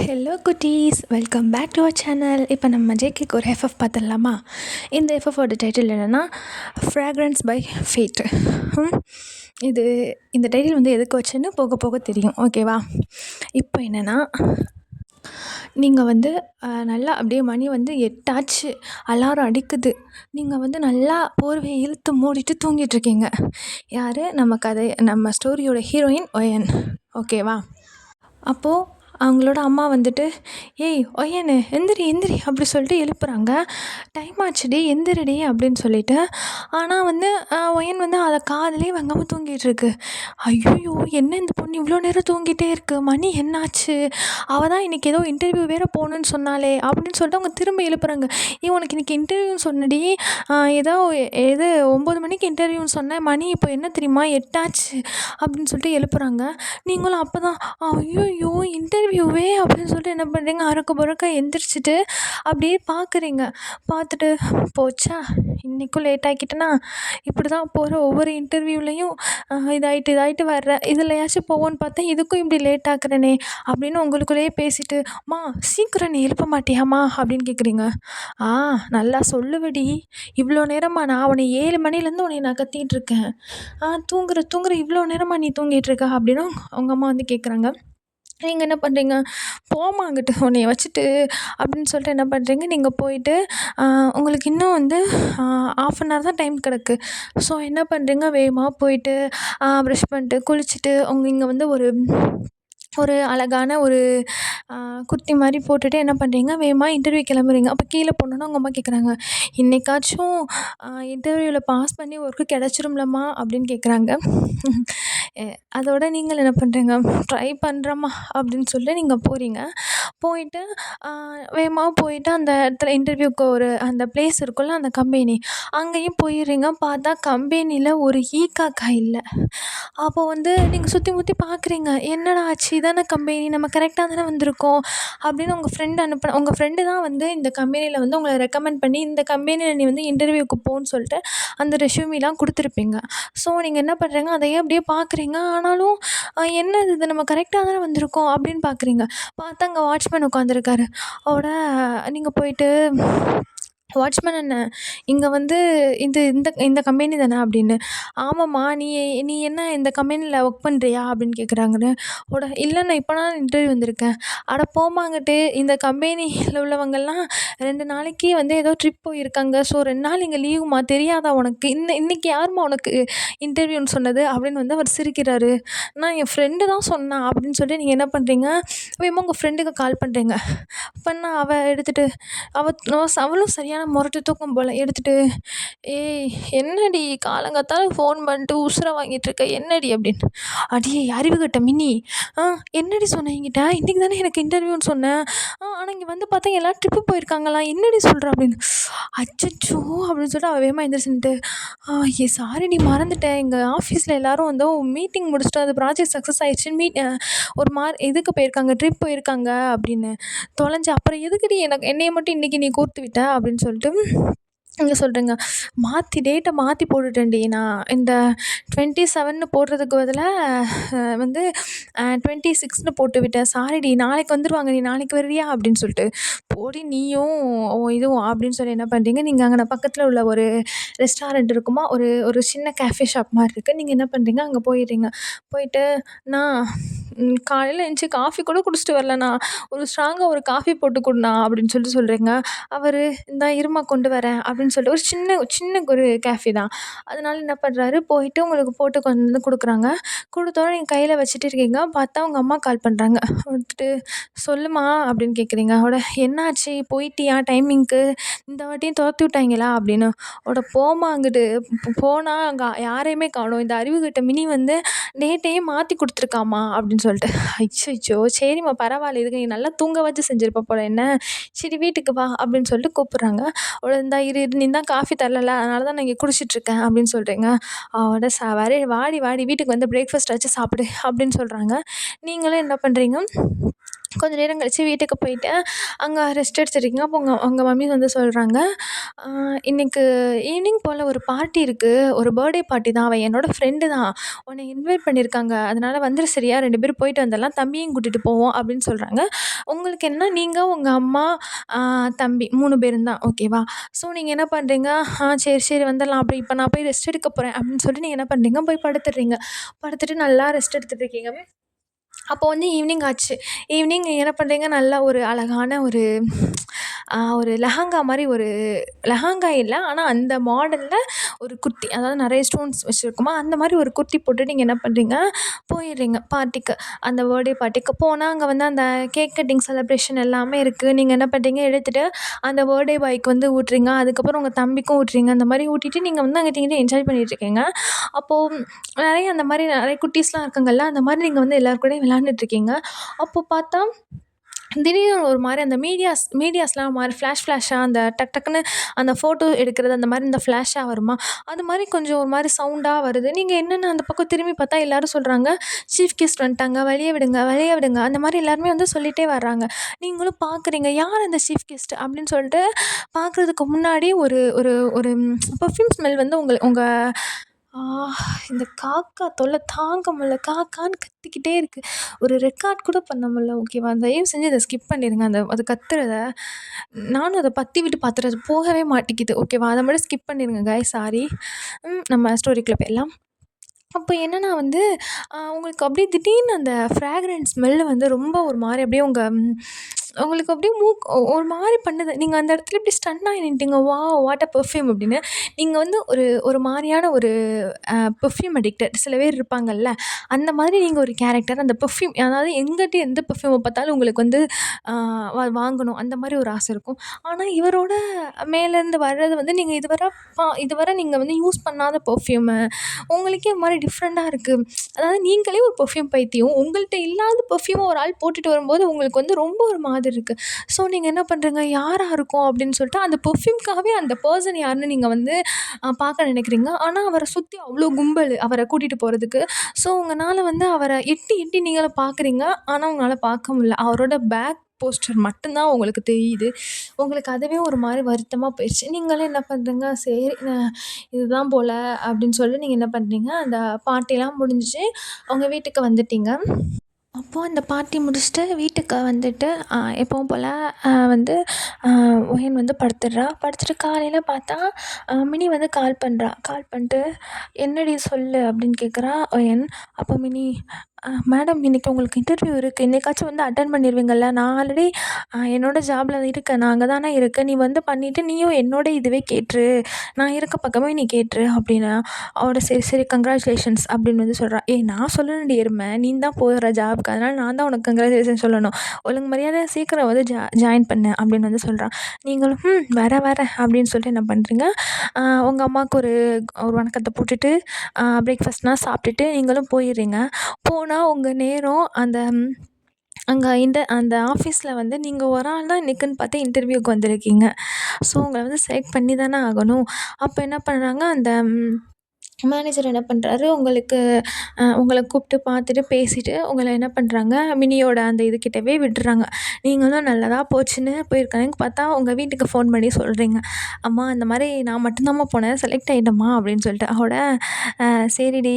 Hello குட்டீஸ், welcome back to our channel. இப்போ நம்ம ஜேகேக்கு ஒரு எஃப்எஃப் பார்த்துடலாமா? இந்த எஃப்எஃபோட டைட்டில் என்னென்னா ஃப்ராக்ரன்ஸ் பை ஃபேட். இது இந்த டைட்டில் வந்து எதுக்கு வச்சுன்னு போக போக தெரியும், ஓகேவா? இப்போ என்னென்னா, நீங்கள் வந்து நல்லா அப்படியே மணி வந்து 8 ஆச்சு, அலாரம் அடிக்குது. நீங்கள் வந்து நல்லா போர்வையை இழுத்து மூடிட்டு தூங்கிட்டுருக்கீங்க. யார்? நம்ம ஸ்டோரியோட ஹீரோயின் ஒயன், ஓகேவா? அப்போது அவங்களோட அம்மா வந்துட்டு, ஏய் ஒயனு எந்திரி எந்திரி அப்படி சொல்லிட்டு எழுப்புறாங்க. டைம் ஆச்சுடி எந்திரடி அப்படின்னு சொல்லிட்டு. ஆனால் வந்து ஒயன் வந்து அதை காதலே வாங்காமல் தூங்கிட்டுருக்கு. ஐயோ, என்ன இந்த பொண்ணு இவ்வளோ நேரம் தூங்கிட்டே இருக்குது, மணி என்னாச்சு, அவள் தான் இன்றைக்கி ஏதோ இன்டர்வியூ வேறு போகணுன்னு சொன்னாலே அப்படின்னு சொல்லிட்டு அவங்க திரும்ப எழுப்புறாங்க. உனக்கு இன்றைக்கி இன்டர்வியூன்னு சொன்னடி, ஏதோ 9 மணிக்கு இன்டர்வியூன்னு சொன்னேன், மணி இப்போ என்ன தெரியுமா 8 ஆச்சு அப்படின்னு சொல்லிட்டு எழுப்புறாங்க. நீங்களும் அப்போ தான் ஐயோ இன்டர்வியூவே அப்படின்னு சொல்லிட்டு என்ன பண்ணுறீங்க, அறக்க பறக்க எந்திரிச்சிட்டு அப்படியே பார்க்குறீங்க. பார்த்துட்டு போச்சா இன்றைக்கும் லேட் ஆக்கிட்டேன்னா, இப்படி தான் போகிற ஒவ்வொரு இன்டர்வியூலையும் இதாகிட்டு வர்றேன், இதுலையாச்சும் போவோன்னு பார்த்தா இதுக்கும் இப்படி லேட் ஆக்குறேனே அப்படின்னு உங்களுக்குள்ளேயே பேசிட்டு, மா சீக்கிரம் நீ எழுப்ப மாட்டியாம்மா அப்படின்னு கேட்குறீங்க. நல்லா சொல்லுவடி, இவ்வளோ நேரமா நான் உன்னை 7 மணிலேருந்து உன்னை நான் கத்திகிட்ருக்கேன், தூங்குற இவ்வளோ நேரமாக நீ தூங்கிட்டுருக்க அப்படின்னு அவங்க அம்மா வந்து கேட்குறாங்க. நீங்கள் என்ன பண்ணுறீங்க, போம்மா அங்கிட்டு உன்னைய வச்சுட்டு அப்படின்னு சொல்லிட்டு என்ன பண்ணுறீங்க, நீங்கள் போயிட்டு உங்களுக்கு இன்னும் வந்து 1/2 தான் டைம் கிடக்கு. ஸோ என்ன பண்ணுறீங்க, வேகமாக போயிட்டு ப்ரஷ் பண்ணிட்டு குளிச்சுட்டு இங்கே வந்து ஒரு அழகான ஒரு குர்த்தி மாதிரி போட்டுட்டு என்ன பண்ணுறீங்க, வேகமாக இன்டர்வியூ கிளம்புறீங்க. அப்போ கீழே போனோன்னா உங்கள் அம்மா கேட்குறாங்க, இன்றைக்காச்சும் இன்டர்வியூவில் பாஸ் பண்ணி ஒர்க்கு கிடச்சிரும்லம்மா அப்படின்னு கேட்குறாங்க. அதோட நீங்கள் என்ன பண்ணுறீங்க, ட்ரை பண்ணுறேம்மா அப்படின்னு சொல்லிட்டு நீங்கள் போகிறீங்க. போயிட்டு வேகமாக போயிட்டு அந்த இடத்துல இன்டர்வியூக்கு அந்த பிளேஸ் இருக்குல்ல, அந்த கம்பெனி அங்கேயும் போயிடுறீங்க. பார்த்தா கம்பெனியில் ஒரு காக்கா இல்லை. அப்போ வந்து நீங்கள் சுற்றி முற்றி பார்க்குறீங்க, என்னடா ஆச்சு, இதான கம்பெனி, நம்ம கரெக்டாக தானே வந்திருக்கோம் அப்படின்னு உங்கள் ஃப்ரெண்டு தான் வந்து இந்த கம்பெனியில் வந்து உங்களை ரெக்கமெண்ட் பண்ணி, இந்த கம்பெனியில் நீ வந்து இன்டர்வியூக்கு போன்னு சொல்லிட்டு அந்த ரெஸ்யூமெலாம் கொடுத்துருப்பீங்க. ஸோ நீங்கள் என்ன பண்ணுறீங்க, அதையே அப்படியே பார்க்குறீங்க. ஆனாலும் என்னது இது, நம்ம கரெக்டாக தானே வந்திருக்கோம் அப்படின்னு பார்க்குறீங்க. பார்த்தா அங்கே வாட்ச்மேன் உட்காந்துருக்காரு. அவட நீங்கள் போயிட்டு, வாட்ச்மேன் அண்ணன், இங்கே வந்து இந்த இந்த கம்பெனி தானே அப்படின்னு. ஆமாம்மா, நீ என்ன இந்த கம்பெனியில் ஒர்க் பண்ணுறியா அப்படின்னு கேட்குறாங்கன்னு. இல்லைண்ணா இப்போ நான் இன்டர்வியூ வந்திருக்கேன். போமாங்கிட்டு இந்த கம்பெனியில் உள்ளவங்கெல்லாம் 2 நாளைக்கு வந்து ஏதோ ட்ரிப் போயிருக்காங்க. ஸோ 2 நாள் இங்கே லீவுமா, தெரியாதா உனக்கு, இன்றைக்கி யாரும்மா உனக்கு இன்டர்வியூன்னு சொன்னது அப்படின்னு வந்து அவர் சிரிக்கிறாரு. நான் என் ஃப்ரெண்டு தான் சொன்னான் அப்படின்னு சொல்லிட்டு நீங்கள் என்ன பண்ணுறீங்க, வேகமாக உங்கள் ஃப்ரெண்டுக்கு கால் பண்ணுறீங்க. பண்ணால் அவள் எடுத்துகிட்டு, அவளும் சரியான முரட்டு தூக்கம் போல் எடுத்துகிட்டு, ஏய் என்னடி காலங்காத்தால ஃபோன் பண்ணிட்டு உசுரை வாங்கிட்டுருக்க, என்னடி அப்படின்னு. அடியே அறிவு கட்ட மினி, என்னடி சொன்னேன் என்கிட்ட, இன்றைக்கி தானே எனக்கு இன்டர்வியூன்னு சொன்னேன், ஆனால் இங்கே வந்து பார்த்தா எல்லாம் ட்ரிப்பு போயிருக்காங்களா, என்னடி சொல்கிற அப்படின்னு. அச்சச்சோ அப்படின்னு சொல்லிட்டு அவள் வேகமாக எழுந்திரிச்சுட்டு, சாரிடி மறந்துட்டேன், எங்கள் ஆஃபீஸில் எல்லோரும் வந்து மீட்டிங் முடிச்சுட்டு அது ப்ராஜெக்ட் சக்ஸஸ் ஆயிடுச்சுன்னு ஒரு இதுக்கு போயிருக்காங்க, ட்ரிப் போயிருக்காங்க அப்படின்னு. தொலைஞ்சு அப்புறம் எதுக்குடி என்னைய மட்டும் இன்றைக்கி நீ கூப்பிட்டு விட்ட அப்படின்னு சொல்லிட்டு நீங்கள் சொல்கிறீங்க. டேட்டை மாற்றி போட்டுட்டேன்டி, நான் இந்த 27ன்னு போடுறதுக்கு பதிலாக வந்து 26ன்னு போட்டு விட்டேன், சாரிடி, நாளைக்கு வந்துடுவாங்க, நீ நாளைக்கு வர்றியா அப்படின்னு சொல்லிட்டு. போடி நீயும் இதுவும் அப்படின்னு சொல்லி என்ன பண்ணுறீங்க, நீங்கள் அங்கே பக்கத்தில் உள்ள ஒரு ரெஸ்டாரண்ட் இருக்குமா, ஒரு சின்ன கேஃபே ஷாப் மாதிரி இருக்குது, நீங்கள் என்ன பண்ணுறீங்க, அங்கே போயிடுறீங்க. போயிட்டு, நான் காலையில் எழுந்துச்சி காஃபி கூட குடிச்சிட்டு வரலண்ணா, ஒரு ஸ்ட்ராங்காக ஒரு காஃபி போட்டு கொடுண்ணா அப்படின்னு சொல்லிட்டு சொல்கிறீங்க. அவர் இந்தா இருமா கொண்டு வரேன் அப்படின்னு சொல்லிட்டு ஒரு சின்ன ஒரு கேஃபே தான். அதனால என்ன பண்ணுறாரு, போயிட்டு உங்களுக்கு போட்டு கொண்டு வந்து கொடுக்குறாங்க. கொடுத்தோன்னே நீங்கள் கையில் வச்சுட்டு இருக்கீங்க. பார்த்தா உங்கள் அம்மா கால் பண்ணுறாங்க. வந்துட்டு, சொல்லுமா அப்படின்னு கேட்குறீங்க. என்னாச்சு, போயிட்டியா டைமிங்க்கு, இந்த வாட்டியும் துரத்தி விட்டாங்களா அப்படின்னு. போமா அங்கிட்டு, போனால் அங்கே யாரையுமே காணோம், இந்த அறிவுகிட்ட மினி வந்து டேட்டையே மாற்றி கொடுத்துருக்காமா அப்படின்னு சொல்லிட்டு. அச்சோ சரிம்மா பரவாயில்ல, இதுக்கு நீ நல்லா தூங்க வச்சு செஞ்சுருப்ப போல என்ன, சரி வீட்டுக்கு வா அப்படின்னு சொல்லிட்டு கூப்பிட்றாங்க. இந்தா இரு நீ தான் காஃபி தரல, அதனால தான் நான் இங்கே குடிச்சிட்ருக்கேன் அப்படின்னு சொல்கிறீங்க. வாடி வீட்டுக்கு வந்து பிரேக்ஃபாஸ்ட் ஆச்சு சாப்பிடு அப்படின்னு சொல்கிறாங்க. நீங்களும் என்ன பண்ணுறீங்க, கொஞ்சம் நேரம் கழிச்சு வீட்டுக்கு போயிட்டு அங்கே ரெஸ்ட் எடுத்துருக்கீங்க. அப்போ உங்கள் மம்மி வந்து சொல்கிறாங்க, "இன்னைக்கு ஈவினிங் போல் ஒரு பார்ட்டி இருக்குது. ஒரு பர்த்டே பார்ட்டி தான். அவள் என்னோடய ஃப்ரெண்டு தான். உன்னை இன்வைட் பண்ணியிருக்காங்க. அதனால் வந்துரு சரியா? 2 பேரும் போயிட்டு வந்துடலாம். தம்பியும் கூட்டிகிட்டு போவோம்" அப்படின்னு சொல்கிறாங்க. உங்களுக்கு என்னன்னா, நீங்கள், உங்கள் அம்மா, தம்பி 3 பேரும் தான். ஓகேவா? ஸோ நீங்கள் என்ன பண்ணுறீங்க, சரி சரி வந்துடலாம். அப்படி இப்போ நான் போய் ரெஸ்ட் எடுக்க போகிறேன் அப்படின்னு சொல்லிட்டு நீங்கள் என்ன பண்ணுறீங்க, போய் படுத்துடுறீங்க. படுத்துட்டு நல்லா ரெஸ்ட் எடுத்துட்டு இருக்கீங்க. அப்போ வந்து ஈவினிங் ஆச்சு. ஈவினிங் நீங்க என்ன பண்ணுறீங்க, நல்லா ஒரு அழகான ஒரு லெஹங்கா மாரி, ஒரு லெஹங்கா இல்ல, ஆனா அந்த மாடல்ல ஒரு குர்த்தி, அதாவது நெறைய ஸ்டோன்ஸ் வச்சிருக்குமா, அந்த மாரி ஒரு குர்த்தி போட்டுட்டு நீங்க என்ன பண்ணுறீங்க, போயிடுறீங்க பார்ட்டிக்கு. அந்த பர்த்டே பார்ட்டிக்கு போனா, அங்க வந்து அந்த கேக் கட்டிங் செலிப்ரேஷன் எல்லாமே இருக்கு. நீங்க என்ன பண்ணுறீங்க, எடுத்துட்டு அந்த பர்த்டே பாய்க்கு வந்து ஊட்டுறீங்க. அதுக்கப்புறம் உங்க தம்பிக்கும் ஊட்டுறீங்க. அந்த மாரி ஊட்டிட்டு நீங்க வந்து அங்கிட்டு இங்கிட்டு என்ஜாய் பண்ணிட்டுருக்கீங்க. அப்போ நெறைய அந்த மாரி நெறைய குட்டீஸ்லாம் இருக்காங்கல்ல, அந்த மாரி நீங்க வந்து எல்லார் கூடயும் விளையாண்டுட்டுருக்கீங்க. அப்போ பார்த்தா, திடீர்னு ஒரு மாரி அந்த மீடியாஸ்லாம் மாரி ஃப்ளாஷா அந்த டக் டக்குன்னு அந்த ஃபோட்டோ எடுக்கிறது, அந்த மாரி இந்த ஃப்ளாஷா வருமா, அது மாரி கொஞ்சம் ஒரு மாரி சவுண்டா வருது. நீங்க என்னன்னு அந்த பக்கம் திரும்பி பார்த்தா எல்லாரும் சொல்றாங்க, "சீஃப் கெஸ்ட் வந்துட்டாங்க. வழிய விடுங்க, வழிய விடுங்க." அந்த மாரி எல்லாருமே வந்து சொல்லிட்டே வர்றாங்க. நீங்களும் பார்க்குறீங்க, "யார் அந்த சீஃப் கெஸ்ட்?" அப்படின்னு சொல்லிட்டு பார்க்குறதுக்கு முன்னாடி ஒரு ஒரு ஒரு பெர்ஃப்யூம் ஸ்மெல் வந்து உங்க ஆ இந்த காக்கா தொல்லை தாங்க முடியல. காக்கான்னு கத்திக்கிட்டே இருக்கு. ஒரு ரெக்கார்ட் கூட பண்ண முடியல. ஓகேவா? தயவு செஞ்சு இத ஸ்கிப் பண்ணிடுங்க. அது கத்துறத. நானும் அத பத்தி விட்டு பார்த்துட்டேன். அது போகவே மாட்டேங்குது. ஓகேவா? அத மட்டும் ஸ்கிப் பண்ணிடுங்க காய்ஸ். சாரி. நம்ம ஸ்டோரிக்குள்ள போயிடலாம். அப்போ என்னன்னா வந்து, உங்களுக்கு அப்படியே திடீர்னு அந்த ஃப்ராக்ரன்ஸ் ஸ்மெல்லு வந்து ரொம்ப ஒரு மாரி அப்படியே உங்களுக்கு அப்படியே ஒரு மாரி பண்ணுது. நீங்க அந்த இடத்துல இப்படி ஸ்டன் ஆயி நின்ட்டீங்க. வாவ்! வாட் அ பெர்ஃப்யூம் அப்படின்னு. நீங்க வந்து ஒரு ஒரு மாரியான ஒரு பெர்ஃப்யூம் அடிக்டட் சில பேர் இருப்பாங்கல்ல, அந்த மாதிரி நீங்க ஒரு கேரக்டர். அந்த பெர்ஃப்யூம், அதாவது எங்கிட்ட எந்த பெர்ஃப்யூம பார்த்தாலும் உங்களுக்கு வந்து அ வாங்கணும் அந்த மாரி ஒரு ஆசை இருக்கும். ஆனா இவரோட மேலேருந்து வர்றது வந்து நீங்க இதுவரை நீங்க வந்து யூஸ் பண்ணாத பெர்ஃப்யூமு. உங்களுக்கே ஒரு மாரி டிஃப்ரெண்ட்டா இருக்கு. அதாவது நீங்களே ஒரு பெர்ஃப்யூம் பைத்தியம். உங்கள்ட்ட இல்லாத பெர்ஃப்யூம ஒரு ஆள் போட்டுட்டு வரும்போது உங்களுக்கு வந்து ரொம்ப ஒரு மாதிரி இருக்கு. ஸோ நீங்க என்ன பண்றீங்க, யாரா இருக்கும் அப்படின்னு சொல்லிட்டு அந்த பெர்ஃப்யூம்க்காகவே அந்த பெர்சன் யாருன்னு நீங்க வந்து பார்க்க நினைக்கிறீங்க. ஆனா அவர சுத்தி அவ்ளோ கும்பல் அவர கூட்டிட்டு போறதுக்கு. ஸோ உங்கனால வந்து அவர எட்டி எட்டி நீங்களும் பார்க்குறீங்க. ஆனா உங்களால பார்க்க முடியல. அவரோட பேக் போஸ்டர் மட்டும் தான் உங்களுக்கு தெரியுது. உங்களுக்கு அதுவே ஒரு மாரி வருத்தமா போயிருச்சு. நீங்களே என்ன பண்றீங்க, சரி இதுதான் போல அப்படின்னு சொல்லி நீங்க என்ன பண்றீங்க, அந்த பார்ட்டிலாம் முடிஞ்சுச்சு. உங்க வீட்டுக்கு வந்துட்டீங்க. அப்போ அந்த பார்ட்டி முடிச்சுட்டு வீட்டுக்கு வந்துட்டு எப்பவும் போல் வந்து ஒயன் வந்து படுத்துடுறா. படுத்துட்டு காலையில் பார்த்தா மினி வந்து கால் பண்ணுறா. கால் பண்ணிட்டு, "என்னடி சொல்லு?" அப்படின்னு கேட்குறா ஒயன். அப்போ மினி, மேடம் இன்னைக்கு உங்களுக்கு இன்டர்வியூ இருக்குது. இன்னைக்காச்சும் வந்து அட்டெண்ட் பண்ணிருவீங்கள்ல? நான் ஆல்ரெடி என்னோட ஜாபில் இருக்கேன். நான் அங்கே தானே இருக்கேன். நீ வந்து பண்ணிவிட்டு நீயும் என்னோட இதுவே கேட்டுரு. நான் இருக்க பக்கமே நீ கேட்டுரு" அப்படின்னா. அவட "சரி சரி கங்க்ராச்சுலேஷன்ஸ்" அப்படின்னு வந்து சொல்கிறா. "ஏய் நான் சொல்லணும்டி எருமை, நீ தான் போகிற ஜாப்க்கு, அதனால் நான் தான் உனக்கு கங்க்ராச்சுலேஷன் சொல்லணும். ஒழுங்கு மரியாதையா சீக்கிரம் வந்து ஜாயின் பண்ணு" அப்படின்னு வந்து சொல்கிறா. நீங்களும் வரேன்" அப்படின்னு சொல்லிட்டு என்ன பண்ணுறீங்க, உங்கள் அம்மாவுக்கு ஒரு ஒரு வணக்கத்தை போட்டுட்டு பிரேக்ஃபாஸ்ட்லாம் சாப்பிட்டுட்டு நீங்களும் போயிடுறீங்க. போனால் உங்கள் நேரம் அந்த ஆஃபீஸில் வந்து நீங்கள் ஒரு ஆள் தான் நிற்குன்னு பார்த்து இன்டர்வியூக்கு வந்திருக்கீங்க. ஸோ உங்களை வந்து செலக்ட் பண்ணி தானே ஆகணும். அப்போ என்ன பண்ணுறாங்க, அந்த மேனேஜர் என்ன பண்ணுறாரு, உங்கள கூப்பிட்டு பார்த்துட்டு பேசிட்டு உங்கள என்ன பண்ணுறாங்க, மினியோட அந்த இதுக்கிட்டவே விட்டுறாங்க. நீங்களும் நல்லதா போச்சுன்னு போயிருக்காங்கன்னு பார்த்தா உங்கள் வீட்டுக்கு ஃபோன் பண்ணி சொல்கிறீங்க, "அம்மா இந்த மாதிரி நான் மட்டும்தாம்மா போனேன், செலக்ட் ஆகிட்டேம்மா" அப்படின்னு சொல்லிட்டு. அவட "சரிடி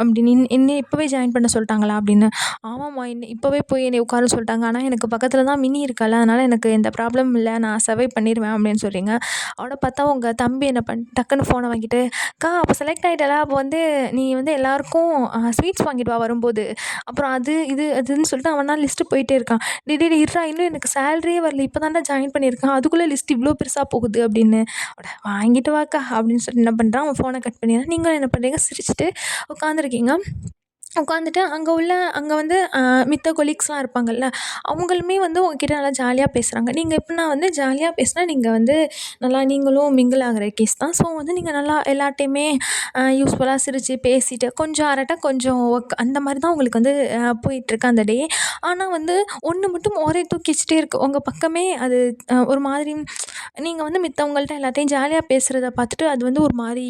அப்படின்னு என்னை இப்போவே ஜாயின் பண்ண சொல்லிட்டாங்களா?" அப்படின்னு. "ஆமாம்மா இப்போவே போய் என்னை உட்கார சொல்லிட்டாங்க. ஆனால் எனக்கு பக்கத்தில் தான் மினி இருக்காள், அதனால் எனக்கு எந்த ப்ராப்ளமும் இல்லை, நான் சர்வை பண்ணிடுவேன்" அப்படின்னு சொல்கிறீங்க. அவட பார்த்தா உங்கள் தம்பி என்ன டக்குன்னு ஃபோனை வாங்கிட்டு, "அக்கா அப்போ செலக்ட் ஆகிட்டல, அப்போ வந்து நீ வந்து எல்லாருக்கும் ஸ்வீட்ஸ் வாங்கிட்டு வா வரும்போது. அப்புறம் அது இது அதுன்னு சொல்லிட்டு அவன் தான் லிஸ்ட்டு போயிட்டே இருக்கான். டேய் டேய் இருடா, இன்னும் எனக்கு சேலரியே வரல, இப்போ தான்டா ஜாயின் பண்ணியிருக்கேன், அதுக்குள்ளே லிஸ்ட் இவ்வளோ பெருசா போகுது" அப்படின்னு. அட வாங்கிட்டு வாக்கா அப்படின்னு சொல்லிட்டு என்ன பண்ணுறான், அவன் ஃபோனை கட் பண்ணிடுறான். நீங்களும் என்ன பண்ணுறீங்க, சிரிச்சுட்டு உட்காந்துருக்கீங்க. உட்காந்துட்டு அங்கே வந்து மித்த கொலீக்ஸ்லாம் இருப்பாங்கல்ல, அவங்களுமே வந்து உங்ககிட்ட நல்லா ஜாலியாக பேசுகிறாங்க. நீங்கள் எப்படின்னா வந்து ஜாலியாக பேசினா நீங்கள் வந்து நல்லா நீங்களும் மிங்கிள் ஆகிற கேஸ் தான். ஸோ வந்து நீங்கள் நல்லா எல்லார்ட்டையுமே யூஸ்ஃபுல்லாக சிரித்து பேசிட்டு கொஞ்சம் அரட்டை கொஞ்சம் ஒர்க் அந்த மாதிரி தான் உங்களுக்கு வந்து போயிட்டுருக்கு அந்த டே. ஆனால் வந்து ஒன்று மட்டும் ஒரே தூக்கி வச்சுட்டே இருக்குது உங்கள் பக்கமே. அது ஒரு மாதிரி நீங்கள் வந்து மித்தவங்கள்ட்ட எல்லாத்தையும் ஜாலியாக பேசுகிறத பார்த்துட்டு அது வந்து ஒரு மாதிரி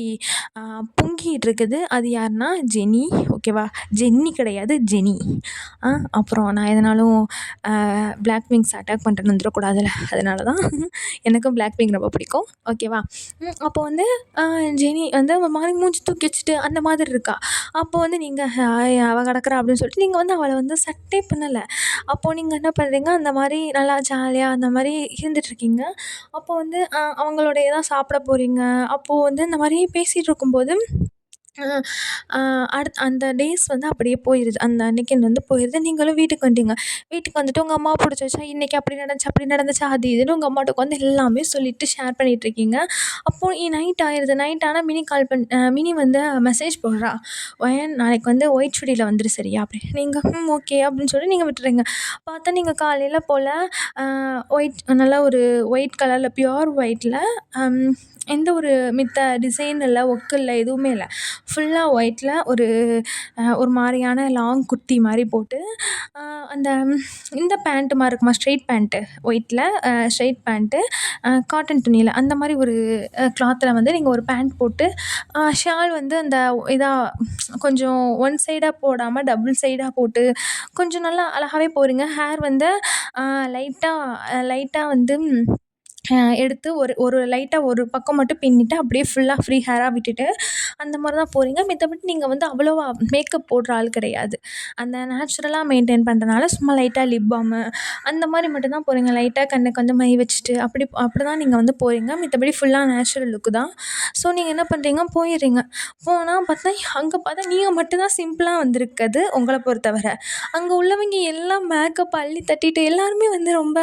பொங்கிட்டு இருக்குது. அது யாருன்னா ஜெனி. ஓகே. ஓகேவா? ஜென்னி கிடையாது, ஜெனி. அப்புறம் நான் எதனாலும் பிளாக் விங்ஸ் அட்டாக் பண்ணிட்டு வந்துடக்கூடாதுல்ல, அதனால தான். எனக்கும் பிளாக் விங் ரொம்ப பிடிக்கும், ஓகேவா? அப்போ வந்து ஜெனி வந்து ஒரு மாதிரி மூஞ்சி தூக்கி வச்சுட்டு அந்த மாதிரி இருக்கா. அப்போ வந்து நீங்கள் அவள் கிடக்குறா அப்படின்னு சொல்லிட்டு நீங்கள் வந்து அவளை வந்து சட்டே பண்ணலை. அப்போது நீங்கள் என்ன பண்ணுறீங்க, அந்த மாதிரி நல்லா ஜாலியாக அந்த மாதிரி இருந்துகிட்ருக்கீங்க. அப்போ வந்து அவங்களோடைய தான் சாப்பிட போகிறீங்க. அப்போது வந்து இந்த மாதிரி பேசிகிட்டு இருக்கும்போது அந்த டேஸ் வந்து அப்படியே போயிடுது. அந்த அன்னைக்கு வந்து போயிடுது. நீங்களும் வீட்டுக்கு வந்துட்டீங்க. வீட்டுக்கு வந்துட்டு உங்கள் அம்மாவை பிடிச்சி வச்சா, இன்றைக்கி அப்படி நடந்துச்சு, அப்படி நடந்துச்சு, அது இதுன்னு உங்கள் அம்மாட்ட உட்காந்து எல்லாமே சொல்லிவிட்டு ஷேர் பண்ணிகிட்ருக்கீங்க. அப்போது நைட் ஆயிடுது. நைட் ஆனால் மினி வந்து மெசேஜ் போடுறா, நாளைக்கு வந்து ஒயிட் சுடியில் வந்துரு சரியா அப்படின்னு. நீங்கள் ஓகே அப்படின்னு சொல்லி நீங்கள் விட்டுறீங்க. பார்த்தா நீங்கள் காலையில் போல் ஒயிட் நல்லா ஒரு ஒயிட் கலரில் பியூர் ஒயிட்டில் எந்த ஒரு மித்த டிசைன் இல்லை, ஒர்க்கு இல்லை, எதுவுமே இல்லை. ஃபுல்லாக ஒயிட்டில் ஒரு மாதிரியான லாங் குர்த்தி மாதிரி போட்டு அந்த இந்த பேண்ட்டு மாதிரி இருக்குமா, ஸ்ட்ரெயிட் பேண்ட்டு ஒயிட்டில், ஸ்ட்ரெயிட் பேண்ட்டு காட்டன் துணியில் அந்த மாதிரி ஒரு கிளாத்தில் வந்து நீங்கள் ஒரு பேண்ட் போட்டு ஷால் வந்து அந்த இதாக கொஞ்சம் ஒன் சைடாக போடாமல் டபுள் சைடாக போட்டு கொஞ்சம் நல்லா அழகாகவே போகிறீங்க. ஹேர் வந்து லைட்டாக வந்து எடுத்து ஒரு லைட்டாக ஒரு பக்கம் மட்டும் பின்னிட்டு அப்படியே ஃபுல்லாக ஃப்ரீ ஹேராக விட்டுட்டு அந்த மாதிரி தான் போகிறீங்க. மித்தபடி நீங்கள் வந்து அவ்வளோவா மேக்கப் போடுற ஆள் கிடையாது. அந்த நேச்சுரலாக மெயின்டைன் பண்ணுறனால சும்மா லைட்டாக லிப் பாமு அந்த மாதிரி மட்டும் தான் போகிறீங்க. லைட்டாக கண்ணுக்கு வந்து மை வச்சுட்டு அப்படி தான் நீங்கள் வந்து போகிறீங்க. மித்தபடி ஃபுல்லாக நேச்சுரல் லுக்கு தான். ஸோ நீங்கள் என்ன பண்ணுறீங்க, போயிடுறீங்க. போனால் அங்கே பார்த்தா நீங்கள் மட்டும் தான் சிம்பிளாக வந்திருக்குது உங்களை பொறுத்தவரை. அங்கே உள்ளவங்க எல்லாம் மேக்கப் அள்ளி தட்டிட்டு எல்லாருமே வந்து ரொம்ப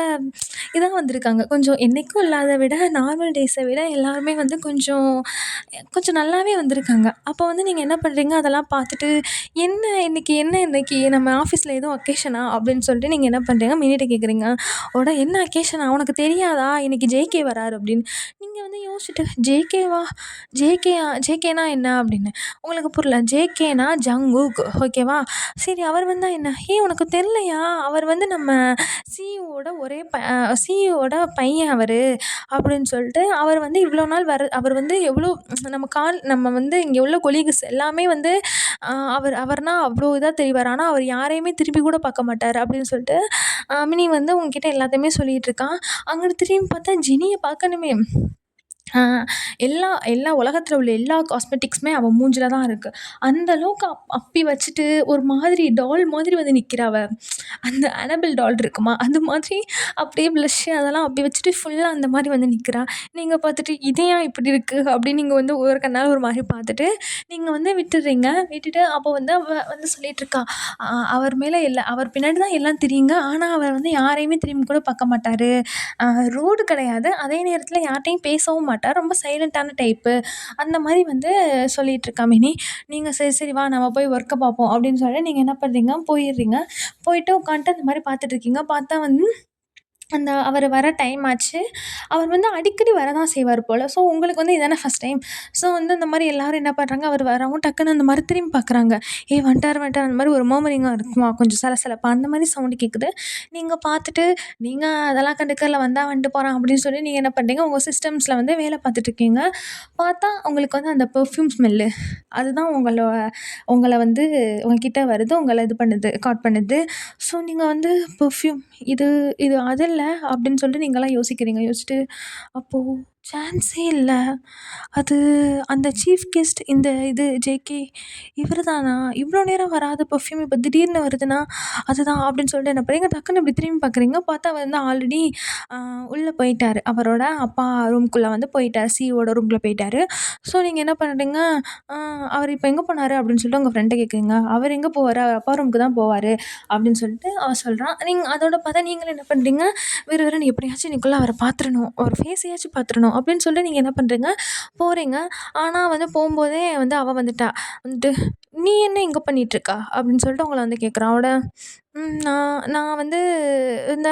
இதாக வந்திருக்காங்க. கொஞ்சம் என்றைக்கும் இல்லாத விட நார்மல் டேஸை விட எல்லாருமே வந்து கொஞ்சம் நல்லாவே வந்திருக்காங்க. அப்போ வந்து நீங்கள் என்ன பண்ணுறீங்க, அதெல்லாம் பார்த்துட்டு இன்னைக்கு நம்ம ஆஃபீஸில் எதுவும் அக்கேஷனா அப்படின்னு சொல்லிட்டு நீங்கள் என்ன பண்ணுறீங்க, மினிட்ட கேட்குறீங்க. என்ன அக்கேஷனா, உனக்கு தெரியாதா இன்னைக்கு ஜேகே வராரு அப்படின்னு. நீங்கள் வந்து யோசிச்சுட்டு ஜேகேனா என்ன அப்படின்னு உங்களுக்கு புரியல. ஜேகேனா ஜங்குக், ஓகேவா? சரி, அவர் வந்தால் என்ன, உனக்கு தெரிலையா, அவர் வந்து நம்ம சிஇஓட பையன் அவர் அப்படின்னு சொல்லிட்டு, அவர் வந்து இவ்வளோ நாள் அவர் வந்து எவ்வளோ நம்ம வந்து இங்கே உள்ள கொலீக்ஸ் எல்லாமே வந்து அவர்னா அவ்வளோ இதாக தெரிவார். ஆனால் அவர் யாரையுமே திரும்பி கூட பார்க்க மாட்டார் அப்படின்னு சொல்லிட்டு மினி வந்து உங்ககிட்ட எல்லாத்தையுமே சொல்லிகிட்டு இருக்கான். அங்கிட்டு திரும்பி பார்த்தா ஜெனியை பார்க்கணுமே. எல்லா உலகத்தில் உள்ள எல்லா காஸ்மெட்டிக்ஸுமே அவள் மூஞ்சில் தான் இருக்குது. அந்த அளவுக்கு அப்பி வச்சுட்டு ஒரு மாதிரி டால் மாதிரி வந்து நிற்கிறா. அந்த அனபிள் டால் இருக்குமா, அது மாதிரி அப்படியே ப்ளஷ்ஷு அதெல்லாம் அப்படி வச்சுட்டு ஃபுல்லாக அந்த மாதிரி வந்து நிற்கிறா. நீங்கள் பார்த்துட்டு இது ஏன் இப்படி இருக்குது அப்படின்னு நீங்கள் வந்து ஒரு கண்ணால் ஒரு மாதிரி பார்த்துட்டு நீங்கள் வந்து விட்டுடுறீங்க. விட்டுட்டு அப்போ வந்து அவள் வந்து சொல்லிகிட்ருக்கா, அவர் மேலே அவர் பின்னாடி தான் எல்லாம் தெரியுங்க, ஆனால் அவர் வந்து யாரையுமே திரும்பி கூட பார்க்க மாட்டார், ரூடு கிடையாது, அதே நேரத்தில் யார்கிட்டையும் பேசவும் மாட்டார், ரொம்ப சைலண்ட்டான டைப்பு, அந்த மாதிரி வந்து சொல்லிகிட்ருக்கா மினி. நீங்கள் சரி வா நம்ம போய் ஒர்க்கை பார்ப்போம் அப்படின்னு சொல்லிட்டு நீங்கள் என்ன பண்ணுறீங்க, போயிடுறீங்க. போயிட்டு உட்காந்துட்டு அந்த மாதிரி பார்த்துட்ருக்கீங்க. பார்த்தா வந்து அவர் வர டைம் ஆச்சு. அவர் வந்து அடிக்கடி வரதான் செய்வார் போல். ஸோ உங்களுக்கு வந்து இதானே ஃபஸ்ட் டைம். ஸோ வந்து இந்த மாதிரி எல்லோரும் என்ன பண்ணுறாங்க, அவர் வரவும் டக்குன்னு அந்த மாதிரி திரும்பி பார்க்குறாங்க. வந்துட்டார் அந்த மாதிரி ஒரு மர்மரிங்காக இருக்குமா, கொஞ்சம் சலசலப்பா அந்த மாதிரி சவுண்டு கேட்குது. நீங்கள் பார்த்துட்டு நீங்கள் அதெல்லாம் கண்டுக்கல, வந்தால் வந்துட்டு போகிறான் அப்படின்னு சொல்லி நீங்கள் என்ன பண்ணுறீங்க, உங்கள் சிஸ்டம்ஸில் வந்து வேலை பார்த்துட்ருக்கீங்க. பார்த்தா உங்களுக்கு வந்து அந்த பெர்ஃப்யூம் ஸ்மெல்லு அதுதான் உங்களை வந்து உங்ககிட்ட வருது, உங்களை இது பண்ணுது, காட் பண்ணுது. ஸோ நீங்கள் வந்து பெர்ஃப்யூம் இது அது இல்லை அப்படின்னு சொல்லிட்டு நீங்களாம் யோசிக்கிறீங்க. யோசிச்சுட்டு அப்போது சான்ஸே இல்லை, அது அந்த சீஃப் கெஸ்ட் இது ஜேகே இவர் தானா, இவ்வளோ நேரம் வராத பெர்ஃப்யூம் இப்போ திடீர்னு வருதுன்னா அதுதான் அப்படின்னு சொல்லிட்டு என்ன பண்ணுறீங்க, டக்குன்னு இப்படி திரும்பி பார்க்குறீங்க. பார்த்தா வந்து ஆல்ரெடி உள்ளே போயிட்டார், அவரோட அப்பா ரூம்குள்ளே வந்து போயிட்டார், சிஓட ரூம்குள்ளே போயிட்டார். ஸோ நீங்கள் என்ன பண்ணுறீங்க, அவர் இப்போ எங்கே போனார் அப்படின்னு சொல்லிட்டு உங்கள் ஃப்ரெண்டை கேட்குறீங்க. அவர் எங்கே போவார், அவர் அப்பா ரூமுக்கு தான் போவார் அப்படின்னு சொல்லிட்டு அவள் சொல்கிறான். நீங்கள் அதோட பார்த்தா நீங்களும் என்ன பண்ணுறீங்க, வேறு எப்படியாச்சும் இன்னைக்குள்ளே அவரை பார்த்துடணும், அவர் ஃபேஸையாச்சும் பார்த்துடணும் அப்படின்னு சொல்லிட்டு நீங்கள் என்ன பண்ணுறீங்க, போகிறீங்க. ஆனால் வந்து போகும்போதே வந்து அவள் வந்துட்டா. வந்துட்டு நீ என்ன இங்கே பண்ணிகிட்ருக்கா அப்படின்னு சொல்லிட்டு உங்களை வந்து கேட்குறான். அவட நான் வந்து இந்த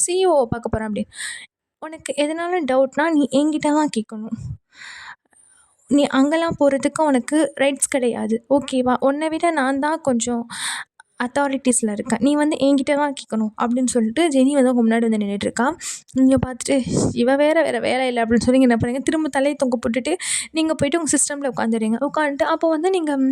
சிஇஓ பார்க்க போகிறேன் அப்படின்னு. உனக்கு எதனாலும் டவுட்னா நீ என்கிட்ட தான் கேட்கணும், நீ அங்கெல்லாம் போகிறதுக்கு உனக்கு ரைட்ஸ் கிடையாது, ஓகேவா? உன்னை விட நான் தான் கொஞ்சம் அத்தாரிட்டிஸில் இருக்கேன், நீ வந்து என்கிட்ட தான் கேட்கணும் அப்படின்னு சொல்லிட்டு ஜெனி வந்து உங்கள் முன்னாடி வந்து நின்றுட்டுருக்கா. நீங்கள் பார்த்துட்டு வேறு வேலை இல்லை அப்படின்னு சொல்லி என்ன பண்ணுறீங்க, திரும்ப தலையை தொங்க போட்டுட்டு நீங்கள் போய்ட்டு உங்கள் சிஸ்டமில் உட்காந்துடுறீங்க. உட்காந்துட்டு அப்போ வந்து நீங்கள்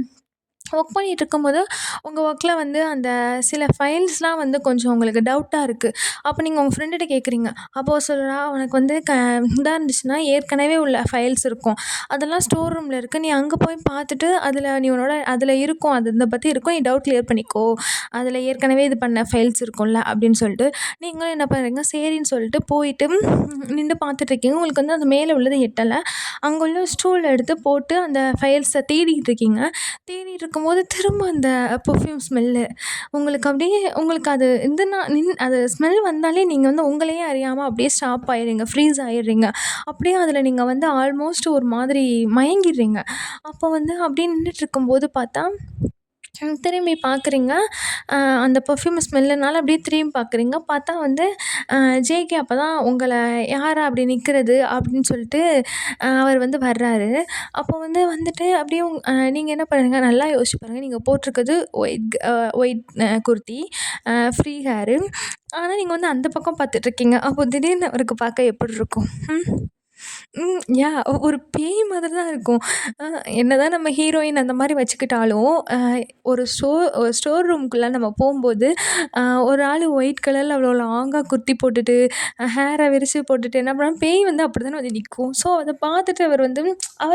ஒர்க் பண்ணிட்டு இருக்கும்போது உங்கள் ஒர்க்கில் வந்து அந்த சில ஃபைல்ஸ்லாம் வந்து கொஞ்சம் உங்களுக்கு டவுட்டாக இருக்குது. அப்போ நீங்கள் உங்கள் ஃப்ரெண்டுகிட்ட கேட்குறீங்க. அப்போ சொல்றா, "உனக்கு வந்து இதா இருந்துச்சுன்னா ஏற்கனவே உள்ள ஃபைல்ஸ் இருக்கும். அதெல்லாம் ஸ்டோர் ரூமில் இருக்குது. நீ அங்கே போய் பார்த்துட்டு நீ உன்னோட அதில் இருக்கும். அது இதை பற்றி இருக்கும். நீ டவுட் கிளியர் பண்ணிக்கோ. அதில் ஏற்கனவே இது பண்ண ஃபைல்ஸ் இருக்கும்ல." அப்படின்னு சொல்லிட்டு நீங்களும் என்ன பண்ணுறீங்க, சரின்னு சொல்லிட்டு போயிட்டு நின்று பார்த்துட்ருக்கீங்க. உங்களுக்கு வந்து அந்த மேலே உள்ளது எட்டலை. அங்கே உள்ள ஸ்டூல் எடுத்து போட்டு அந்த ஃபைல்ஸை தேடிட்டு இருக்கீங்க. தேடிட்டு இருக்கும்போது திரும்ப அந்த பெர்ஃப்யூம் ஸ்மெல்லு உங்களுக்கு அப்படியே உங்களுக்கு அது இதுனா அது ஸ்மெல் வந்தாலே நீங்கள் வந்து உங்களையே அறியாமல் அப்படியே ஸ்டாப் ஆயிடுறீங்க, ஃப்ரீஸ் ஆயிடுறீங்க. அப்படியே அதில் நீங்கள் வந்து ஆல்மோஸ்ட் ஒரு மாதிரி மயங்கிடுறீங்க. அப்போ வந்து அப்படியே நின்றுட்டு இருக்கும்போது பார்த்தா திரும்பி பார்க்குறீங்க. அந்த பெர்ஃப்யூம் ஸ்மெல்லுனால அப்படியே திரும்பி பார்க்குறீங்க. பார்த்தா வந்து ஜேகே அப்போ தான் உங்கள "யாரா அப்படி நிற்கிறது?" அப்படின்னு சொல்லிட்டு அவர் வந்து வர்றாரு. அப்போ வந்து வந்துட்டு அப்படியே நீங்கள் என்ன பண்ணுறீங்க, நல்லா யோசிச்சு பாருங்க. நீங்கள் போட்டிருக்கிறது ஒயிட் குர்த்தி, ஃப்ரீ ஹேரு. ஆனா நீங்க வந்து அந்த பக்கம் பார்த்துட்ருக்கீங்க. அப்போ திடீர்னு அவருக்கு பார்க்க எப்படி இருக்கும்? ஒரு பேய் மாதிரி தான் இருக்கும். அ என்னதான் நம்ம ஹீரோயின் அந்த மாரி வச்சுக்கிட்டாலும், ஒரு ஸ்டோர் ரூம்குள்ள நம்ம போம்போது, அ ஒரு ஆளு ஒயிட் கலர்ல அவ்வளோ லாங்கா குர்த்தி போட்டுட்டு, ஹேர விரிச்சு போட்டுட்டு என்ன பண்ணுவாங்க, பேய் வந்து அப்படித்தானே வந்து நிக்கும். ஸோ அத பார்த்துட்டு அவர்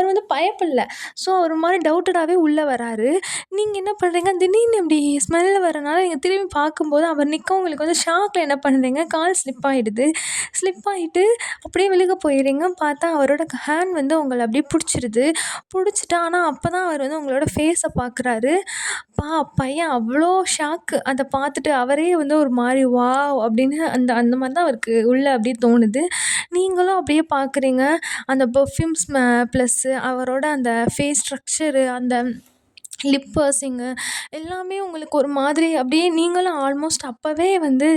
வந்து பயப்படல. ஸோ ஒரு மாரி டவுட்டடாவே உள்ள வராரு. நீங்க என்ன பண்றீங்க, திடீர்னு இப்படி ஸ்மெல் வரனால நீங்க திரும்பி பார்க்கும்போது அவர் நிக்கவும் உங்களுக்கு வந்து ஷாக்ல என்ன பண்றீங்க, கால் ஸ்லிப் ஆயிடுது. ஸ்லிப் ஆயிட்டு அப்படியே விழுக போயிறீங்க. பார்த்தா அவரோட ஹேண்ட் வந்து உங்கள அப்படியே புடிச்சிருது. புடிச்சிட்டு ஆனா அப்பதான் அவர் வந்து உங்களோட ஃபேஸ பார்க்குறாரு. பையன் அவ்ளோ ஷாக்கு. அத பார்த்துட்டு அவரே வந்து ஒரு மாரி வாவ்! அப்படின்னு அந்த அந்த மாரி தான் அவருக்கு உள்ள அப்படியே தோணுது. நீங்களும் அப்படியே பார்க்குறீங்க. அந்த பெர்ஃப்யூம் ப்ளஸ்ஸு அவரோட அந்த ஃபேஸ் ஸ்ட்ரக்சரு, அந்த லிப் பர்சிங்கு எல்லாமே உங்களுக்கு ஒரு மாதிரி அப்படியே நீங்களும் ஆல்மோஸ்ட் அப்போவே வந்து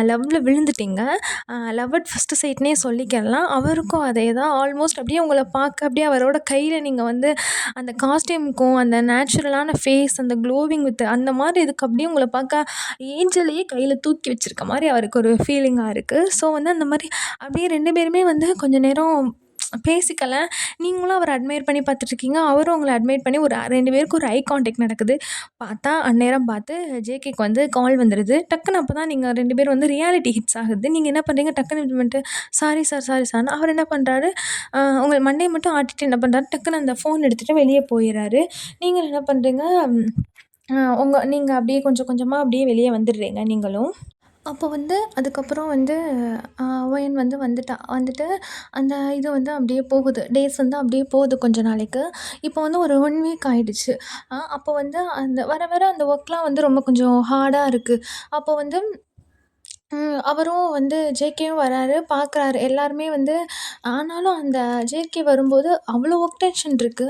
லவ்வில் விழுந்துட்டீங்க. லவ் அட் ஃபர்ஸ்ட் சைட்னே சொல்லிக்கலாம். அவருக்கும் அதே தான். ஆல்மோஸ்ட் அப்படியே உங்கள பார்க்க அப்படியே அவரோட கையில் நீங்கள் வந்து அந்த காஸ்டியூமுக்கும் அந்த நேச்சுரலான ஃபேஸ் அந்த க்ளோவிங் வித் அந்த மாதிரி இதுக்கு அப்படியே உங்களை பார்க்க ஏஞ்சலையே கையில் தூக்கி வச்சிருக்க மாதிரி அவருக்கு ஒரு ஃபீலிங்காக இருக்குது. ஸோ வந்து அந்த மாதிரி அப்படியே 2 பேருமே வந்து கொஞ்சம் நேரம் பேசிக்கல. நீங்களும் அவர அட்மையர் பண்ணி பார்த்துட்ருக்கீங்க. அவரும் உங்கள அட்மையர் பண்ணி 2 பேருக்கும் ஒரு ஐ கான்டாக்ட் நடக்குது. பார்த்தா அந்நேரம் பார்த்து ஜேகேக்கு வந்து கால் வந்துருது. டக்குனு அப்போ தான் நீங்க 2 பேரும் வந்து ரியாலிட்டி ஹிட்ஸ் ஆகுது. நீங்க என்ன பண்றீங்க, டக்குனு இது பண்ணிட்டு சாரி சார், சாரி சார்ன்னு அவர் என்ன பண்றாரு, உங்க மண்டைய மட்டும் ஆட்டிட்டு என்ன பண்றாரு, டக்குனு அந்த ஃபோன் எடுத்துட்டு வெளிய போயிறாரு. நீங்க என்ன பண்றீங்க, நீங்க அப்படியே கொஞ்சம் கொஞ்சமா அப்படியே வெளிய வந்துடுறீங்க நீங்களும். அப்போ வந்து அதுக்கப்புறம் வந்து ஒயன் வந்துட்டு அந்த இது வந்து அப்படியே போகுது. டேஸ் வந்து அப்படியே போகுது கொஞ்ச நாளைக்கு. இப்போ வந்து ஒரு 1 வீக் ஆயிடுச்சு. அப்போ வந்து அந்த வர வர அந்த ஒர்க்லாம் வந்து ரொம்ப கொஞ்சம் ஹார்டா இருக்கு. அப்போ வந்து அவரும் வந்து ஜேகேவும் வராரு, பார்க்குறாரு. எல்லாருமே வந்து ஆனாலும் அந்த ஜேகே வரும்போது அவ்வளோ ஒர்க் டென்ஷன் இருக்கு.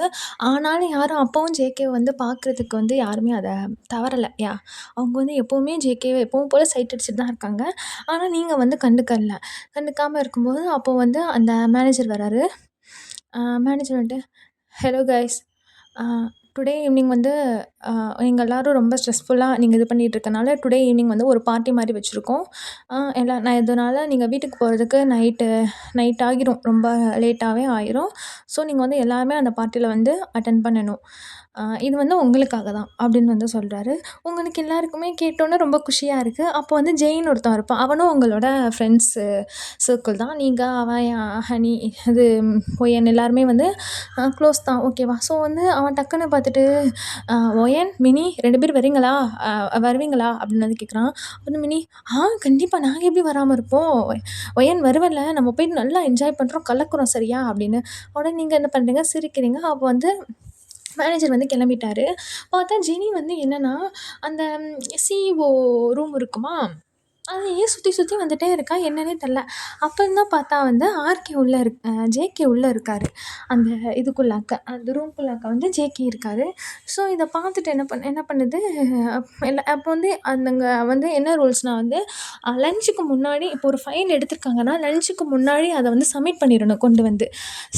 ஆனாலும் யாரும் அப்பவும் ஜேகேவ வந்து பார்க்குறதுக்கு வந்து யாருமே அத தவறல. அவங்க வந்து எப்பவுமே ஜேகேவ எப்பவும் போல சைட் அடிச்சுட்டு தான் இருக்காங்க. ஆனா நீங்க வந்து கண்டுக்கல. கண்டுக்காம இருக்கும்போது அப்போ வந்து அந்த மேனேஜர் வராரு. மேனேஜர் வந்துட்டு, "ஹலோ கைஸ், அ டுடே ஈவினிங் வந்து நீங்க எல்லாரும் ரொம்ப ஸ்ட்ரெஸ்ஃபுல்லா நீங்க இது பண்ணிட்டு இருக்கனால, டுடே ஈவினிங் வந்து ஒரு பார்ட்டி மாரி வச்சிருக்கோம். நான் இதனால நீங்க வீட்டுக்கு போறதுக்கு நைட் ஆகிரும். ரொம்ப லேட்டாவே ஆயிரும். ஸோ நீங்க வந்து எல்லாருமே அந்த பார்ட்டில வந்து அட்டெண்ட் பண்ணணும். இது வந்து உங்களுக்காக தான்." அப்படின்னு வந்து சொல்றாரு. உங்களுக்கு எல்லாருக்குமே கேட்டோனே ரொம்ப குஷியா இருக்கு. அப்போ வந்து ஜெயின் ஒருத்தன் இருப்பான். அவனும் உங்களோட ஃப்ரெண்ட்ஸு சர்க்கிள் தான். நீங்க, அவன், ஹனி, இது ஒயன் எல்லாருமே வந்து க்ளோஸ் தான். ஓகேவா? ஸோ வந்து அவன் டக்குன்னு பார்த்துட்டு, ஒயன், மினி 2 பேரும் வரீங்களா? வருவீங்களா?" அப்படின்னு வந்து கேட்குறான். வந்து மினி, கண்டிப்பா நாங்க எப்படி வராம இருப்போம்? ஒயன் வருவல்ல, நம்ம போய் நல்லா என்ஜாய் பண்றோம், கலக்குறோம் சரியா?" அப்படின்னு. உடனே நீங்க என்ன பண்றீங்க, சிரிக்கிறீங்க. அப்போ வந்து மேனேஜர் வந்து கிளம்பிட்டாரு. பார்த்தா ஜெனி வந்து என்னன்னா, அந்த சிஇஓ ரூம் இருக்குமா, அதையே சுத்தி சுத்தி வந்துட்டே இருக்கா. என்னன்னே தெர்ல. அப்புறம் தான் பார்த்தா வந்து ஆர்கே உள்ள ஜேகே உள்ள இருக்காரு. அந்த அந்த ரூம்குள்ளாக்க வந்து ஜேகே இருக்காரு. ஸோ இத பார்த்துட்டு என்ன பண்ணுது, அப்போ வந்து அங்க வந்து என்ன ரூல்ஸ்னா வந்து, லஞ்சுக்கு முன்னாடி இப்போ ஒரு ஃபைல் எடுத்திருக்காங்கன்னா, லஞ்சுக்கு முன்னாடி அத வந்து சப்மிட் பண்ணிறணும் கொண்டு வந்து.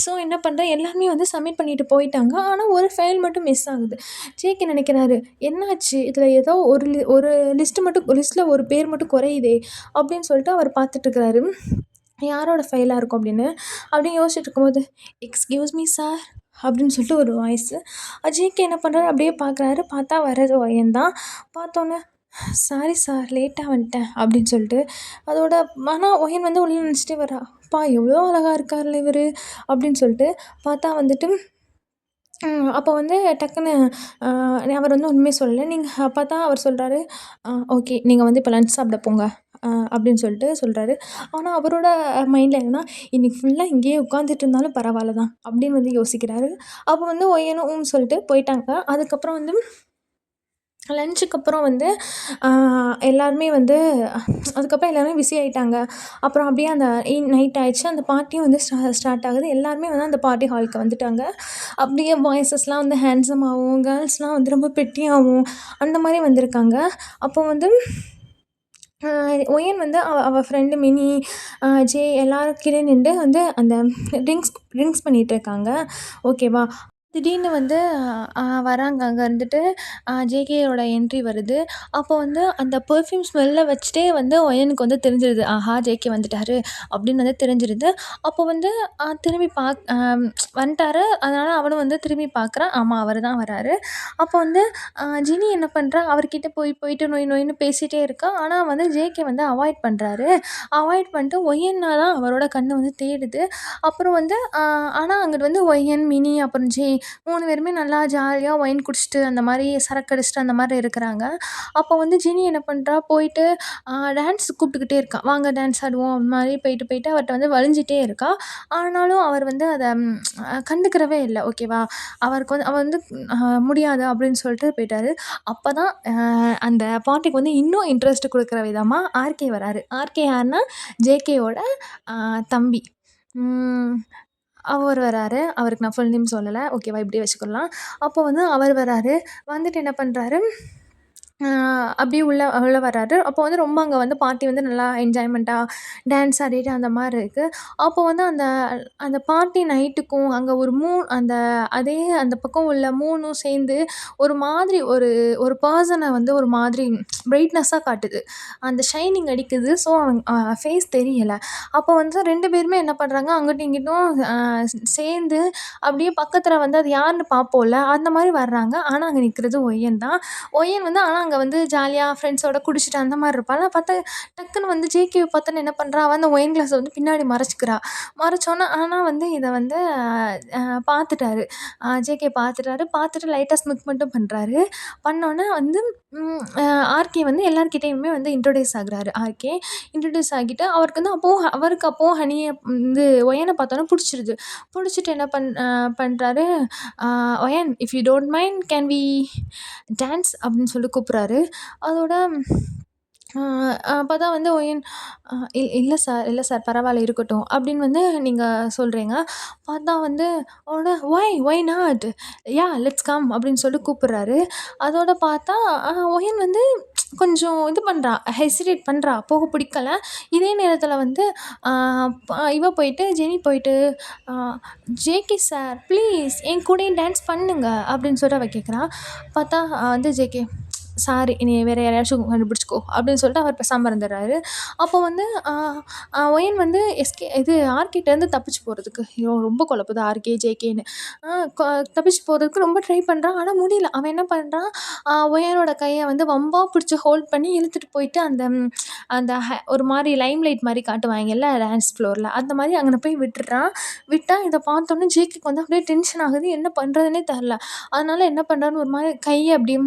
ஸோ என்ன பண்றேன், எல்லாருமே வந்து சப்மிட் பண்ணிட்டு போயிட்டாங்க. ஆனா ஒரு ஃபைல் மட்டும் மிஸ் ஆகுது. ஜேகே நினைக்கிறாரு, என்னாச்சு? இதில ஏதோ ஒரு லிஸ்ட்ல ஒரு பேர் மட்டும் குறையுதே! அப்படின்னு சொல்லிட்டு அவர் பார்த்துட்டுருக்கிறாரு. யாரோட ஃபைலா இருக்கும் அப்படின்னு. அப்படின்னு யோசிச்சுட்டு இருக்கும்போது, "எக்ஸ்கியூஸ் மீ சார்" அப்படின்னு சொல்லிட்டு ஒரு வாய்ஸு. ஜேகே என்ன பண்ணுறாரு, அப்படியே பார்க்குறாரு. பார்த்தா வர்றது ஒயன் தான். பார்த்தோன்னே, "சாரி சார், லேட்டாக வந்துட்டேன்" அப்படின்னு சொல்லிட்டு. அதோட ஆனா ஒயன் வந்து உள்ள நினச்சிட்டே வரா. "அப்பா எவ்வளோ அழகா இருக்கார்ல இவரு" அப்படின்னு சொல்லிட்டு. பார்த்தா வந்துட்டு அப்போ வந்து டக்குன்னு அ அவர் வந்து ஒண்ணுமே சொல்லல. பார்த்தா அவர் சொல்றாரு, ஓகே, நீங்க வந்து இப்போ லஞ்ச் சாப்பிட போங்க" அப்படின்னு சொல்லிட்டு சொல்றாரு. ஆனா அவரோட மைண்ட்ல என்னன்னா, "இன்னைக்கு ஃபுல்லா இங்கேயே உட்காந்துட்டு இருந்தாலும் பரவாயில்ல தான்" அப்படின்னு வந்து யோசிக்கிறாரு. அப்போ வந்து ஒய்யனும் சொல்லிட்டு போயிட்டாங்க. அதுக்கப்புறம் வந்து லஞ்சுக்கு அப்புறம் வந்து ஆ எல்லாருமே வந்து அதுக்கப்புறம் எல்லாருமே பிஸி ஆயிட்டாங்க. அப்புறம் அப்படியே அந்த நைட் ஆயிடுச்சு. அந்த பார்ட்டியும் வந்து ஸ்டார்ட் ஆகுது. எல்லாருமே வந்து அந்த பார்ட்டி ஹாலுக்கு வந்துட்டாங்க. அப்படியே பாய்ஸஸ்லாம் வந்து ஹேண்ட்ஸமாவும், கேர்ள்ஸ்லாம் வந்து ரொம்ப பெட்டியாவும் அந்த மாரி வந்திருக்காங்க. அப்போ வந்து ஒயன் வந்து அவ ஃப்ரெண்டு மினி, ஜே எல்லாருக்கிட்டயும் நின்டு வந்து அந்த ட்ரிங்க்ஸ் பண்ணிட்டு இருக்காங்க. ஓகேவா? திடீர்னு வந்து வராங்க. அங்க இருந்துட்டு ஜேகேயோட என்ட்ரி வருது. அப்போ வந்து அந்த பெர்ஃப்யூம் ஸ்மெல்ல வச்சுட்டே வந்து ஒயனுக்கு வந்து தெரிஞ்சிருது. ஆஹா! ஜேகே வந்துட்டாரு அப்படின்னு வந்து தெரிஞ்சிருது. அப்போ வந்து திரும்பி வந்துட்டாரு. அதனால அவளும் வந்து திரும்பி பார்க்குறா. ஆமா, அவரு தான் வராரு. அப்போ வந்து ஜினி என்ன பண்றா, அவர்கிட்ட போயிட்டு நொய் நொய்ன்னு பேசிட்டே இருக்கா. ஆனா வந்து ஜேகே வந்து அவாய்ட் பண்றாரு. அவாய்ட் பண்ணிட்டு ஒய்யன்னா தான் அவரோட கண்ணு வந்து தேடுது. அப்புறம் வந்து ஆனா அங்கிட்டு வந்து ஒய்யன், மினி அப்புறம் ஜே 3 பேருமே நல்லா ஜாலியா ஒயின் குடிச்சிட்டு அந்த மாரி சரக்கு அடிச்சுட்டு அந்த மாரி இருக்கிறாங்க. அப்போ வந்து ஜினி என்ன பண்றா, போயிட்டு டான்ஸ் கூப்பிட்டுக்கிட்டே இருக்கா. வாங்க டான்ஸ் ஆடுவோம் அந்த மாரி போயிட்டு போயிட்டு அவர்ட்ட வந்து வழிஞ்சிட்டே இருக்கா. ஆனாலும் அவர் வந்து அத கண்டுக்கிறவே இல்ல. ஓகேவா? அவருக்கு வந்து அவர் வந்து முடியாது அப்படின்னு சொல்லிட்டு போயிட்டாரு. அப்பதான் அந்த பார்ட்டிக்கு வந்து இன்னும் இன்ட்ரெஸ்ட் குடுக்குற விதமா ஆர்கே வராரு. ஆர்கே யாருன்னா, ஜேகேயோட தம்பி. ம். அவர் வராரு. அவருக்கு நான் ஃபுல் நேம் சொல்லல. ஓகேவா? இப்படியே வச்சுக்கலாம். அப்போ வந்து அவர் வராரு. வந்துட்டு என்ன பண்றாரு, அப்படியே உள்ள உள்ள வராரு. அப்போ வந்து ரொம்ப அங்க வந்து பார்ட்டி வந்து நல்லா என்ஜாய்மெண்ட்டா டான்ஸ் ஆடிட்டு அந்த மாரி இருக்கு. அப்போ வந்து அந்த அந்த பார்ட்டி நைட்டுக்கும் அங்க ஒரு அந்த அதே அந்த பக்கம் உள்ள 3ம் சேர்ந்து ஒரு மாதிரி ஒரு ஒரு பெர்சன வந்து ஒரு மாதிரி பிரைட்னஸா காட்டுது. அந்த ஷைனிங் அடிக்குது. ஸோ அவன் ஃபேஸ் தெரியல. அப்போ வந்து 2 பேருமே என்ன பண்றாங்க, அங்கிட்டும் இங்கிட்டும் சேர்ந்து அப்படியே பக்கத்துல வந்து அது யாருன்னு பார்ப்போம்ல, அந்த மாரி வர்றாங்க. ஆனா அங்க நிக்கிறது ஒய்யன் தான். ஒய்யன் வந்து ஆனா அங்க வந்து ஜாலியா ஃப்ரெண்ட்ஸோட குடிச்சிட்டு அந்த மாரி இருப்பாளா, பார்த்தா டக்குன்னு வந்து ஜேகேவ பார்த்தோன்னே என்ன பண்றா, அவ அந்த ஒயின் கிளாஸ வந்து பின்னாடி மறைச்சுக்கிறா. மறைச்சோன்னே ஆனா வந்து இத வந்து பார்த்துட்டாரு. ஜேகே பார்த்துட்டாரு. பார்த்துட்டு லைட்டா ஸ்மிக் மட்டும் பண்றாரு. பண்ணோன்னே வந்து ம் அ ஆர்கே வந்து எல்லார்கிட்டயுமே வந்து இன்ட்ரோடியூஸ் ஆகுறாரு. ஆர்கே இன்ட்ரோடியூஸ் ஆகிட்டு அவருக்கு அப்பவும் ஹனிய வந்து ஒயன பார்த்தோன்னே புடிச்சிருது. புடிச்சிட்டு என்ன பண்றாரு, "ஒயன், if you don't mind can we dance" அப்படின்னு சொல்லி கூப்பிட்றாரு. அதோட அப்பதான் வந்து ஒயன் இல்ல சார், இல்ல சார், பரவால்ல இருக்கட்டும்" அப்படின்னு வந்து நீங்க சொல்றீங்க. பார்த்தா வந்து அவனோட ஒய் நாட்? லெட்ஸ் கம்" அப்படின்னு சொல்லிட்டு கூப்பிடுறாரு. அதோட பார்த்தா ஒயன் வந்து கொஞ்சம் இது பண்றா, ஹெசிடேட் பண்றா. போக பிடிக்கல. இதே நேரத்தில வந்து அ ஜெனி போயிட்டு அ "ஜேகே சார், ப்ளீஸ் என் கூடயும் டான்ஸ் பண்ணுங்க" அப்படின்னு சொல்லிட்டு அவ கேட்குறா. பார்த்தா வந்து ஜேகே, "சாரி, நீ வேற யாரையாச்சும் கண்டுபிடிச்சுக்கோ" அப்படின்னு சொல்லிட்டு அவர் பேசாம இருந்துர்றாரு. அப்போ வந்து அ அ ஒயன் வந்து இது ஆர்கேட்டேருந்து தப்பிச்சு போறதுக்கு, ஐயோ! ரொம்ப குழப்புது ஆர்கே, ஜேகேன்னு. அ கொ தப்பிச்சு போறதுக்கு ரொம்ப ட்ரை பண்றான். ஆனா முடியல. அவன் என்ன பண்றான், ஒயனோட கைய வந்து வம்பா பிடிச்சு ஹோல்ட் பண்ணி இழுத்துட்டு போயிட்டு அந்த அந்த ஒரு மாரி லைம் லைட் மாரி காட்டுவாய்ங்கல்ல டான்ஸ் ஃப்ளோர்ல, அந்த மாரி அங்கன போய் விட்டுறான். விட்டா இத பார்த்தோனே ஜேகேக்கு வந்து அப்படியே டென்ஷன் ஆகுது. என்ன பண்றதுன்னே தெர்ல. அதனால என்ன பண்றாருன்னு ஒரு மாரி கைய அப்படியே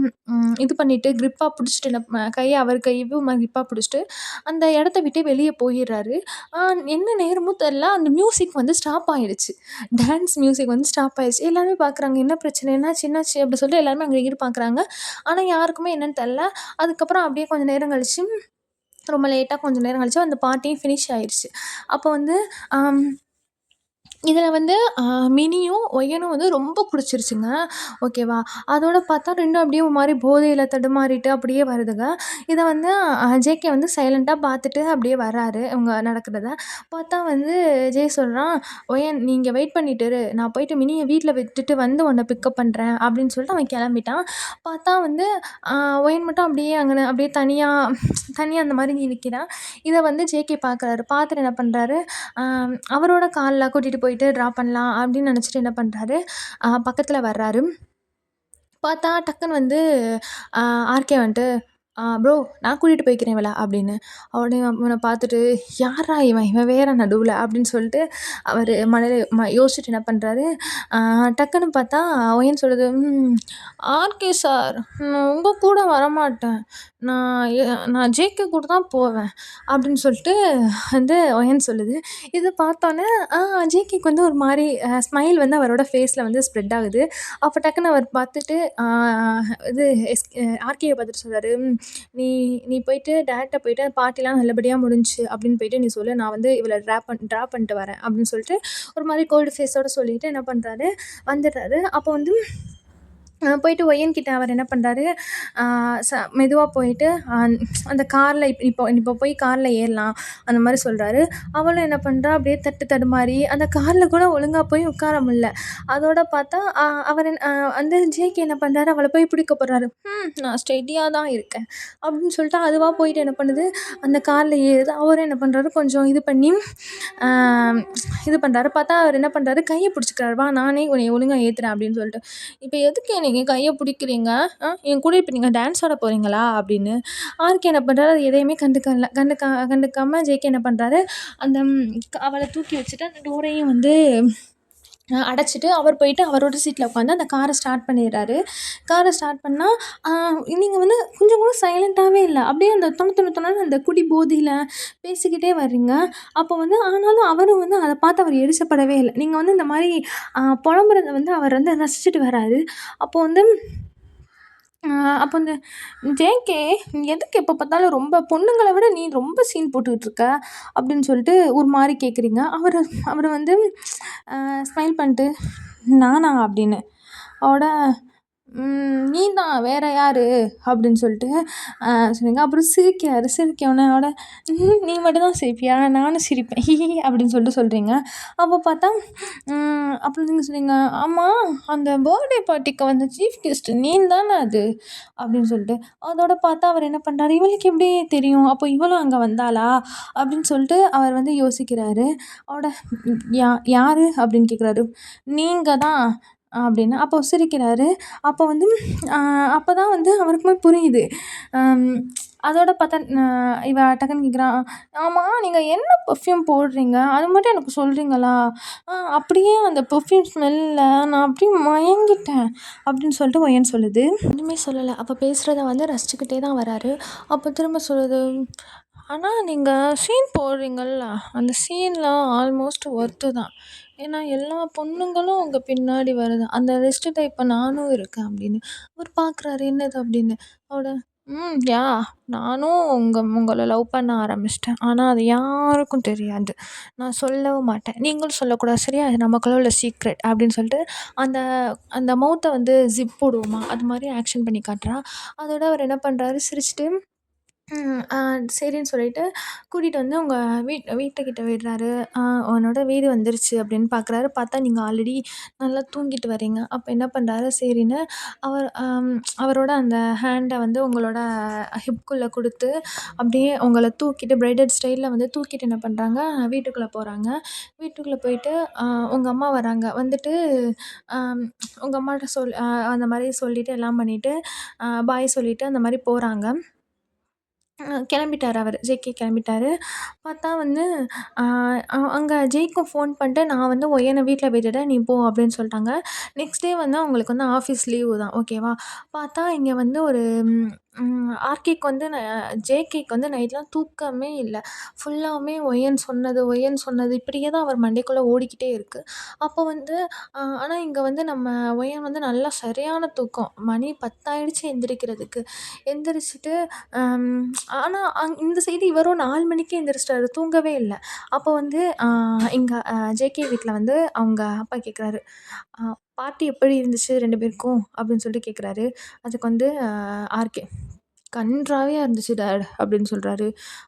இது பண்ணிட்டு கிரிப்பா புடிச்சுட்டு கைய அவர் கையவும் கிரிப்பா புடிச்சுட்டு அந்த இடத்த விட்டே வெளிய போயிர்றாரு. ஆ என்ன நேரமோ தெர்ல. அந்த மியூசிக் வந்து ஸ்டாப் ஆயிடுச்சு. டான்ஸ் மியூசிக் வந்து ஸ்டாப் ஆயிருச்சு. எல்லாருமே பார்க்குறாங்க. என்ன பிரச்சனை? என்னாச்சு? என்னாச்சு? அப்படி சொல்லிட்டு எல்லாருமே அங்க இங்கிட்டு பார்க்குறாங்க. ஆனா யாருக்குமே என்னன்னு தெர்ல. அதுக்கப்புறம் அப்படியே கொஞ்சம் நேரம் கழிச்சு, ரொம்ப லேட்டா கொஞ்சம் நேரம் கழிச்சு அந்த பார்ட்டியும் ஃபினிஷ் ஆயிருச்சு. அப்போ வந்து அம் இதில வந்து மினியும், ஒய்யனும் வந்து ரொம்ப புடிச்சிருச்சுங்க. ஓகேவா? அதோட பார்த்தா 2ம் அப்படியே ஒரு மாரி போதையில தடுமாறிட்டு அப்படியே வருதுங்க. இத வந்து ஜேகே வந்து சைலன்ட்டா பார்த்துட்டு அப்படியே வராரு, இவங்க நடக்கிறத. பார்த்தா வந்து ஜே சொல்றான், "ஒயன், நீ இங்க வெயிட் பண்ணிட்டு இரு. நான் போயிட்டு மினிய வீட்ல விட்டுட்டு வந்து உன்ன பிக்கப் பண்றேன்" அப்படின்னு சொல்லிட்டு அவன் கெளம்பிட்டான். பார்த்தா வந்து அ ஒயன் மட்டும் அப்படியே அங்கன அப்படியே தனியா தனியா அந்த மாரி நிக்கிறான். இத வந்து ஜேகே பார்க்குறாரு. பார்த்துட்டு என்ன பண்றாரு, அவரோட கார்ல கூட்டிட்டு போயிட்டு போயிட்டு ட்ராப் பண்ணலாம் அப்படின்னு நினச்சிட்டு என்ன பண்ணுறாரு, பக்கத்தில் வர்றாரு. பார்த்தா டக்குன்னு வந்து ஆர்கே வந்துட்டு, ப்ரோ நான் கூட்டிகிட்டு போய்க்கிறேன் இவள அப்படின்னு. உடனே அவன பார்த்துட்டு, யார்ரா இவன்? இவன் வேற நடுவுல அப்படின்னு சொல்லிட்டு அவர் மனதில யோசிச்சுட்டு என்ன பண்ணுறாரு, டக்குன்னு பார்த்தா ஒயன் சொல்லுது, ஆர்கே சார் நான் உங்க கூட வரமாட்டேன். நான் நான் ஜேகே கூட தான் போவேன் அப்படின்னு சொல்லிட்டு வந்து ஒயன் சொல்லுது. இத பார்த்தோன்னே ஜேகேக்கு வந்து ஒரு மாரி ஸ்மைல் வந்து அவரோட ஃபேஸில் வந்து ஸ்ப்ரெட் ஆகுது. அப்போ டக்குன்னு அவர் பார்த்துட்டு இது ஆர்கேயை பார்த்துட்டு சொல்றாரு, நீ நீ போயிட்டு டேரக்ட்டா போயிட்டு பார்ட்டிலாம் நல்லபடியா முடிஞ்சுச்சு அப்படின்னு போயிட்டு நீ சொல்லு. நான் வந்து இவள ட்ராப் பண்ணிட்டு வரேன் அப்படின்னு சொல்லிட்டு ஒரு மாரி கோல்டு ஃபேஸோட சொல்லிட்டு என்ன பண்றாரு, வந்துடுறாரு. அப்போ வந்து போயிட்டு ஒய்யன் கிட்ட அவர் என்ன பண்ணுறாரு, மெதுவா போயிட்டு அந்த காரில் இப்போ இப்போ போய் காரில் ஏறலாம் அந்த மாதிரி சொல்கிறாரு. அவளும் என்ன பண்ணுறா, அப்படியே தடுமாறி அந்த காரில் கூட ஒழுங்காக போய் உட்கார முடியல. அதோட பார்த்தா அவர் அந்த ஜேகே என்ன பண்ணுறாரு, அவளை போய் பிடிக்க போகிறாரு. நான் ஸ்டெடியாக தான் இருக்கேன் அப்படின்னு சொல்லிட்டு அதுவாக போயிட்டு என்ன பண்ணுது, அந்த காரில் ஏறுது. அவரும் என்ன பண்ணுறாரு, கொஞ்சம் இது பண்ணி இது பண்ணுறாரு. பார்த்தா அவர் என்ன பண்ணுறாரு, கையை பிடிச்சிக்கிறாரு. வா நானே உன்னை ஒழுங்காக ஏற்றுறேன் அப்படின்னு சொல்லிட்டு. இப்போ எதுக்கு நீங்கள் கையை பிடிக்கிறீங்க? என் கூட இப்போ நீங்கள் டான்ஸ் ஆட போகிறீங்களா அப்படின்னு. ஆர்கே என்ன பண்ணுறாரு, அது எதையுமே கண்டுக்காம ஜேகே என்ன பண்ணுறாரு, அந்த அவளை தூக்கி வச்சுட்டு அந்த டோரையும் வந்து அடைச்சிட்டு அவர் போயிட்டு அவரோட சீட்டில் உட்காந்து அந்த காரை ஸ்டார்ட் பண்ணிடுறாரு. காரை ஸ்டார்ட் பண்ணால் நீங்கள் வந்து கொஞ்சம் கூட சைலண்ட்டாகவே இல்லை. அப்படியே அந்த தொண அந்த குடி போதையில் பேசிக்கிட்டே வர்றீங்க. அப்போ வந்து ஆனாலும் அவரும் வந்து அதை பார்த்து அவர் எரிச்சப்படவே இல்லை. நீங்கள் வந்து இந்த மாதிரி புலம்புறத வந்து அவர் வந்து ரசிச்சுட்டு வராரு. அப்போ வந்து அப்போ இந்த ஜேகே எதுக்கு எப்போ பார்த்தாலும் ரொம்ப பொண்ணுங்களை விட நீ ரொம்ப சீன் போட்டுக்கிட்டு இருக்க அப்படின்னு சொல்லிட்டு ஒரு மாதிரி கேட்குறீங்க. அவர் வந்து ஸ்மைல் பண்ணிட்டு, நானா அப்படின்னு. அவட நீ தான் வேற யாரு அப்படின்னு சொல்லிட்டு சொன்னீங்க. அப்புறம் சிரிக்கவுடனே அவட நீ மட்டும் தான் சிரிப்பியா, நானும் சிரிப்பேன் அப்படின்னு சொல்லிட்டு சொல்கிறீங்க. அப்போ பார்த்தா அப்புறம் நீங்கள் சொன்னீங்க, ஆமாம் அந்த பர்த்டே பார்ட்டிக்கு வந்த சீஃப் கெஸ்ட்டு நீ தானே அது அப்படின்னு சொல்லிட்டு. அதோட பார்த்தா அவர் என்ன பண்ணுறாரு, இவளுக்கு எப்படி தெரியும், அப்போ இவளும் அங்கே வந்தாளா அப்படின்னு சொல்லிட்டு அவர் வந்து யோசிக்கிறாரு. அவட யாரு அப்படின்னு கேட்குறாரு. நீங்கள் தான் அப்படின்னு. அப்போ சிரிக்கிறாரு. அப்போ வந்து அப்போ தான் வந்து அவருக்குமே புரியுது. அதோட பார்த்தா இவ டக்குன்னு கேட்குறா, ஆமாம் நீங்கள் என்ன பெர்ஃப்யூம் போடுறீங்க அது மட்டும் எனக்கு சொல்கிறீங்களா? அப்படியே அந்த பெர்ஃப்யூம் ஸ்மெல்லில் நான் அப்படியே மயங்கிட்டேன் அப்படின்னு சொல்லிட்டு ஒயன் சொல்லுது. ஒன்றுமே சொல்லலை. அப்போ பேசுகிறத வந்து ரசிச்சுக்கிட்டே தான் வராரு. அப்போ திரும்ப சொல்லுது, ஆனால் நீங்கள் சீன் போடுறீங்கள்ல அந்த சீன்லாம் ஆல்மோஸ்ட் ஒர்த்து தான். ஏன்னா எல்லா பொண்ணுங்களும் உங்கள் பின்னாடி வருது. அந்த லிஸ்ட்டு டைப்பை நானும் இருக்கேன் அப்படின்னு. அவர் பார்க்குறாரு என்னது அப்படின்னு. அவட யா நானும் உங்களை லவ் பண்ண ஆரம்பிச்சிட்டேன். ஆனால் அது யாருக்கும் தெரியாது. நான் சொல்லவும் மாட்டேன். நீங்களும் சொல்லக்கூடாது சரியா? அது நமக்குள்ள உள்ள சீக்ரெட் அப்படின்னு சொல்லிட்டு அந்த அந்த மவுத்தை வந்து ஜிப் போடுவோமா அது மாதிரி ஆக்ஷன் பண்ணி காட்டுறா. அதோட அவர் என்ன பண்ணுறாரு, சிரிச்சுட்டு சரின்னு சொல்லிட்டு கூட்டிகிட்டு வந்து உங்கள் வீட்டுக்கிட்ட விடுறாரு. உன்னோட வீடு வந்துருச்சு அப்படின்னு பார்க்குறாரு. பார்த்தா நீங்கள் ஆல்ரெடி நல்லா தூங்கிட்டு வரீங்க. அப்போ என்ன பண்ணுறாரு, சரின்னு அவர் அவரோட அந்த ஹேண்டை வந்து உங்களோட ஹிப்குள்ளே கொடுத்து அப்படியே உங்களை தூக்கிட்டு பிரைடல் ஸ்டைலில் வந்து தூக்கிட்டு என்ன பண்ணுறாங்க, வீட்டுக்குள்ளே போகிறாங்க. வீட்டுக்குள்ளே போயிட்டு உங்கள் அம்மா வராங்க. வந்துட்டு உங்கள் அம்மாட்ட அந்த மாதிரி சொல்லிவிட்டு எல்லாம் பண்ணிவிட்டு பாய் சொல்லிவிட்டு அந்த மாதிரி போகிறாங்க. கிளம்பிட்டாரு அவர். ஜேகே கிளம்பிட்டாரு. பார்த்தா வந்து அங்கே ஜேக்கும் ஃபோன் பண்ணிட்டு, நான் வந்து ஒய்யனை வீட்டில் விட்டுட்டேன் நீ போ அப்படின்னு சொல்லிட்டாங்க. நெக்ஸ்ட் டே வந்து அவங்களுக்கு வந்து ஆஃபீஸ் லீவு தான் ஓகேவா. பார்த்தா இங்கே வந்து ஒரு ஆர்கேக்கு வந்து ஜேகேக்கு வந்து நைட்லாம் தூக்கமே இல்லை. ஃபுல்லாவுமே ஒய்யன் சொன்னது இப்படியே தான் அவர் மண்டைக்குள்ளே ஓடிக்கிட்டே இருக்குது. அப்போ வந்து ஆனால் இங்கே வந்து நம்ம ஒய்யன் வந்து நல்லா சரியான தூக்கம். மணி 10 ஆயிடுச்சு எந்திரிக்கிறதுக்கு. எந்திரிச்சிட்டு ஆனால் இந்த சைடு இவரும் 4 மணிக்கே எந்திரிச்சிட்டாரு. தூங்கவே இல்லை. அப்போ வந்து இங்கே ஜேகே வீட்டில் வந்து அவங்க அப்பா கேட்குறாரு, பார்ட்டி எப்படி இருந்துச்சு 2 பேருக்கும் அப்படின்னு சொல்லிட்டு கேட்குறாரு. அதுக்கு வந்து ஆர்கே, கண்றாவியா இருந்துச்சு டாட் அப்படின்னு சொல்கிறாரு.